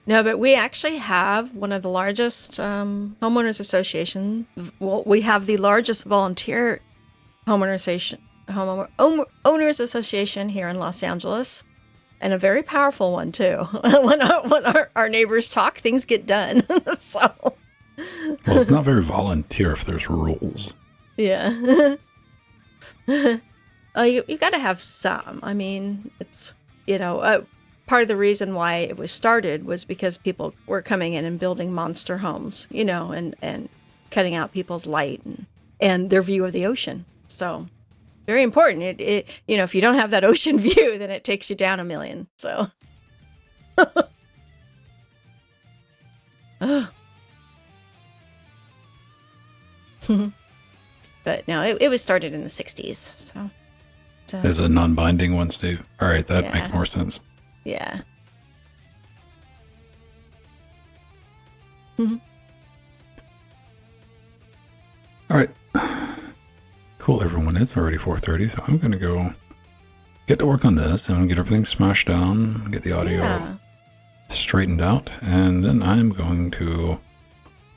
No, but we actually have one of the largest homeowners association. Well, we have the largest volunteer owners association here in Los Angeles, and a very powerful one too. when our neighbors talk, things get done. So, Well, it's not very volunteer if there's rules. yeah. You got to have some. I mean, it's part of the reason why it was started was because people were coming in and building monster homes, and cutting out people's light and their view of the ocean. So very important. It if you don't have that ocean view, then it takes you down a million. So. But no, it was started in the 60s. So. There's a non-binding one, Steve. All right, that makes more sense. Yeah. All right. Cool, everyone. It's already 4:30, so I'm going to go get to work on this and get everything smashed down, get the audio straightened out, and then I'm going to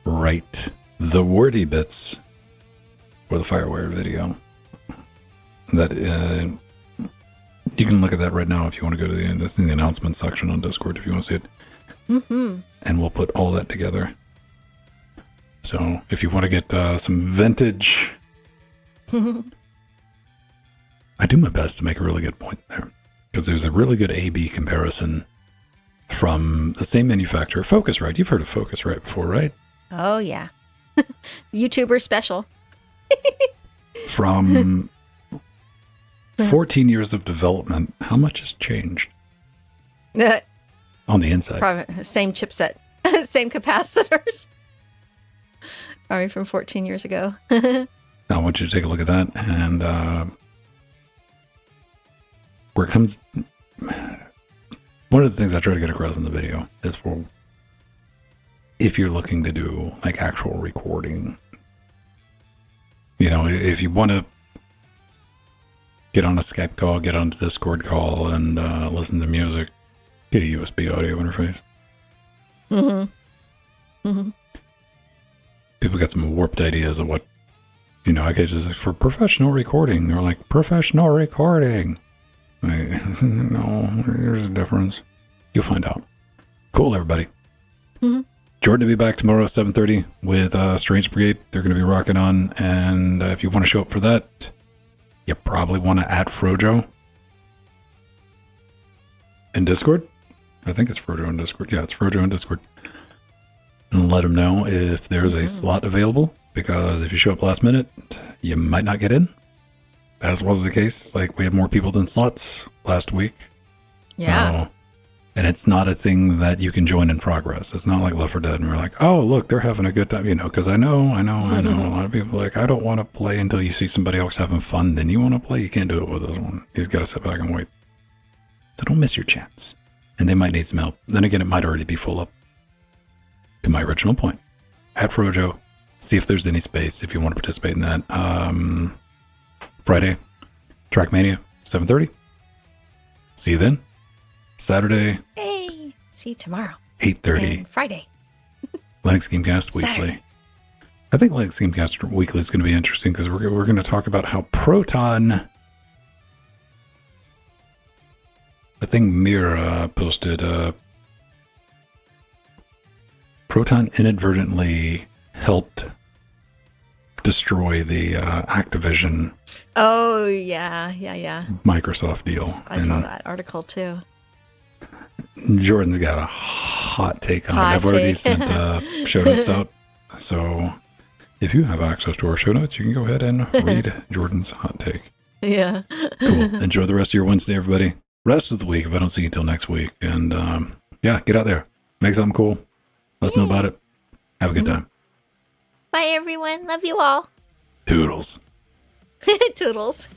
write the wordy bits for the Firewire video. that you can look at that right now if you want to go to the that's in the announcement section on Discord if you want to see it. Mm-hmm. And we'll put all that together. So if you want to get some vintage, I do my best to make a really good point there because there's a really good A/B comparison from the same manufacturer, Focusrite. You've heard of Focusrite before, right? Oh, yeah. YouTuber special. From 14 years of development, how much has changed on the inside? Probably same chipset, same capacitors. Probably from 14 years ago. I want you to take a look at that. And where it comes... One of the things I try to get across in the video is for if you're looking to do like actual recording, you know, if you want to get on a Skype call, get on a Discord call and listen to music, get a USB audio interface. Mm-hmm. Mm-hmm. People got some warped ideas of what, you know, I guess it's like for professional recording. They're like, professional recording. No, there's a difference. You'll find out. Cool, everybody. Mm-hmm. Jordan will be back tomorrow at 7:30 with Strange Brigade. They're going to be rocking on. And if you want to show up for that, you probably want to add Frojo in Discord. I think it's Frojo in Discord. Yeah, it's Frojo in Discord. And let them know if there's a slot available. Because if you show up last minute, you might not get in. As was the case, like we had more people than slots last week. Yeah. And it's not a thing that you can join in progress. It's not like Left 4 Dead and we're like, oh, look, they're having a good time. You know, because I know. A lot of people are like, I don't want to play until you see somebody else having fun. Then you want to play. You can't do it with this one. You just got to sit back and wait. So don't miss your chance. And they might need some help. Then again, it might already be full up. To my original point. Add Frojo. See if there's any space if you want to participate in that. Friday, Trackmania, 7:30. See you then. Saturday. Hey, see you tomorrow. 8:30. And Friday. Linux Gamecast Weekly. Saturday. I think Linux Gamecast Weekly is going to be interesting because we're going to talk about how Proton. I think Mira posted. Proton inadvertently helped destroy the Activision. Oh, yeah. Microsoft deal. I saw that article too. Jordan's got a hot take on it. I've already sent show notes out. So if you have access to our show notes, you can go ahead and read Jordan's hot take. Yeah. Cool. Enjoy the rest of your Wednesday, everybody. Rest of the week if I don't see you until next week. And yeah, get out there. Make something cool. Let us know about it. Have a good time. Bye, everyone. Love you all. Toodles. Toodles.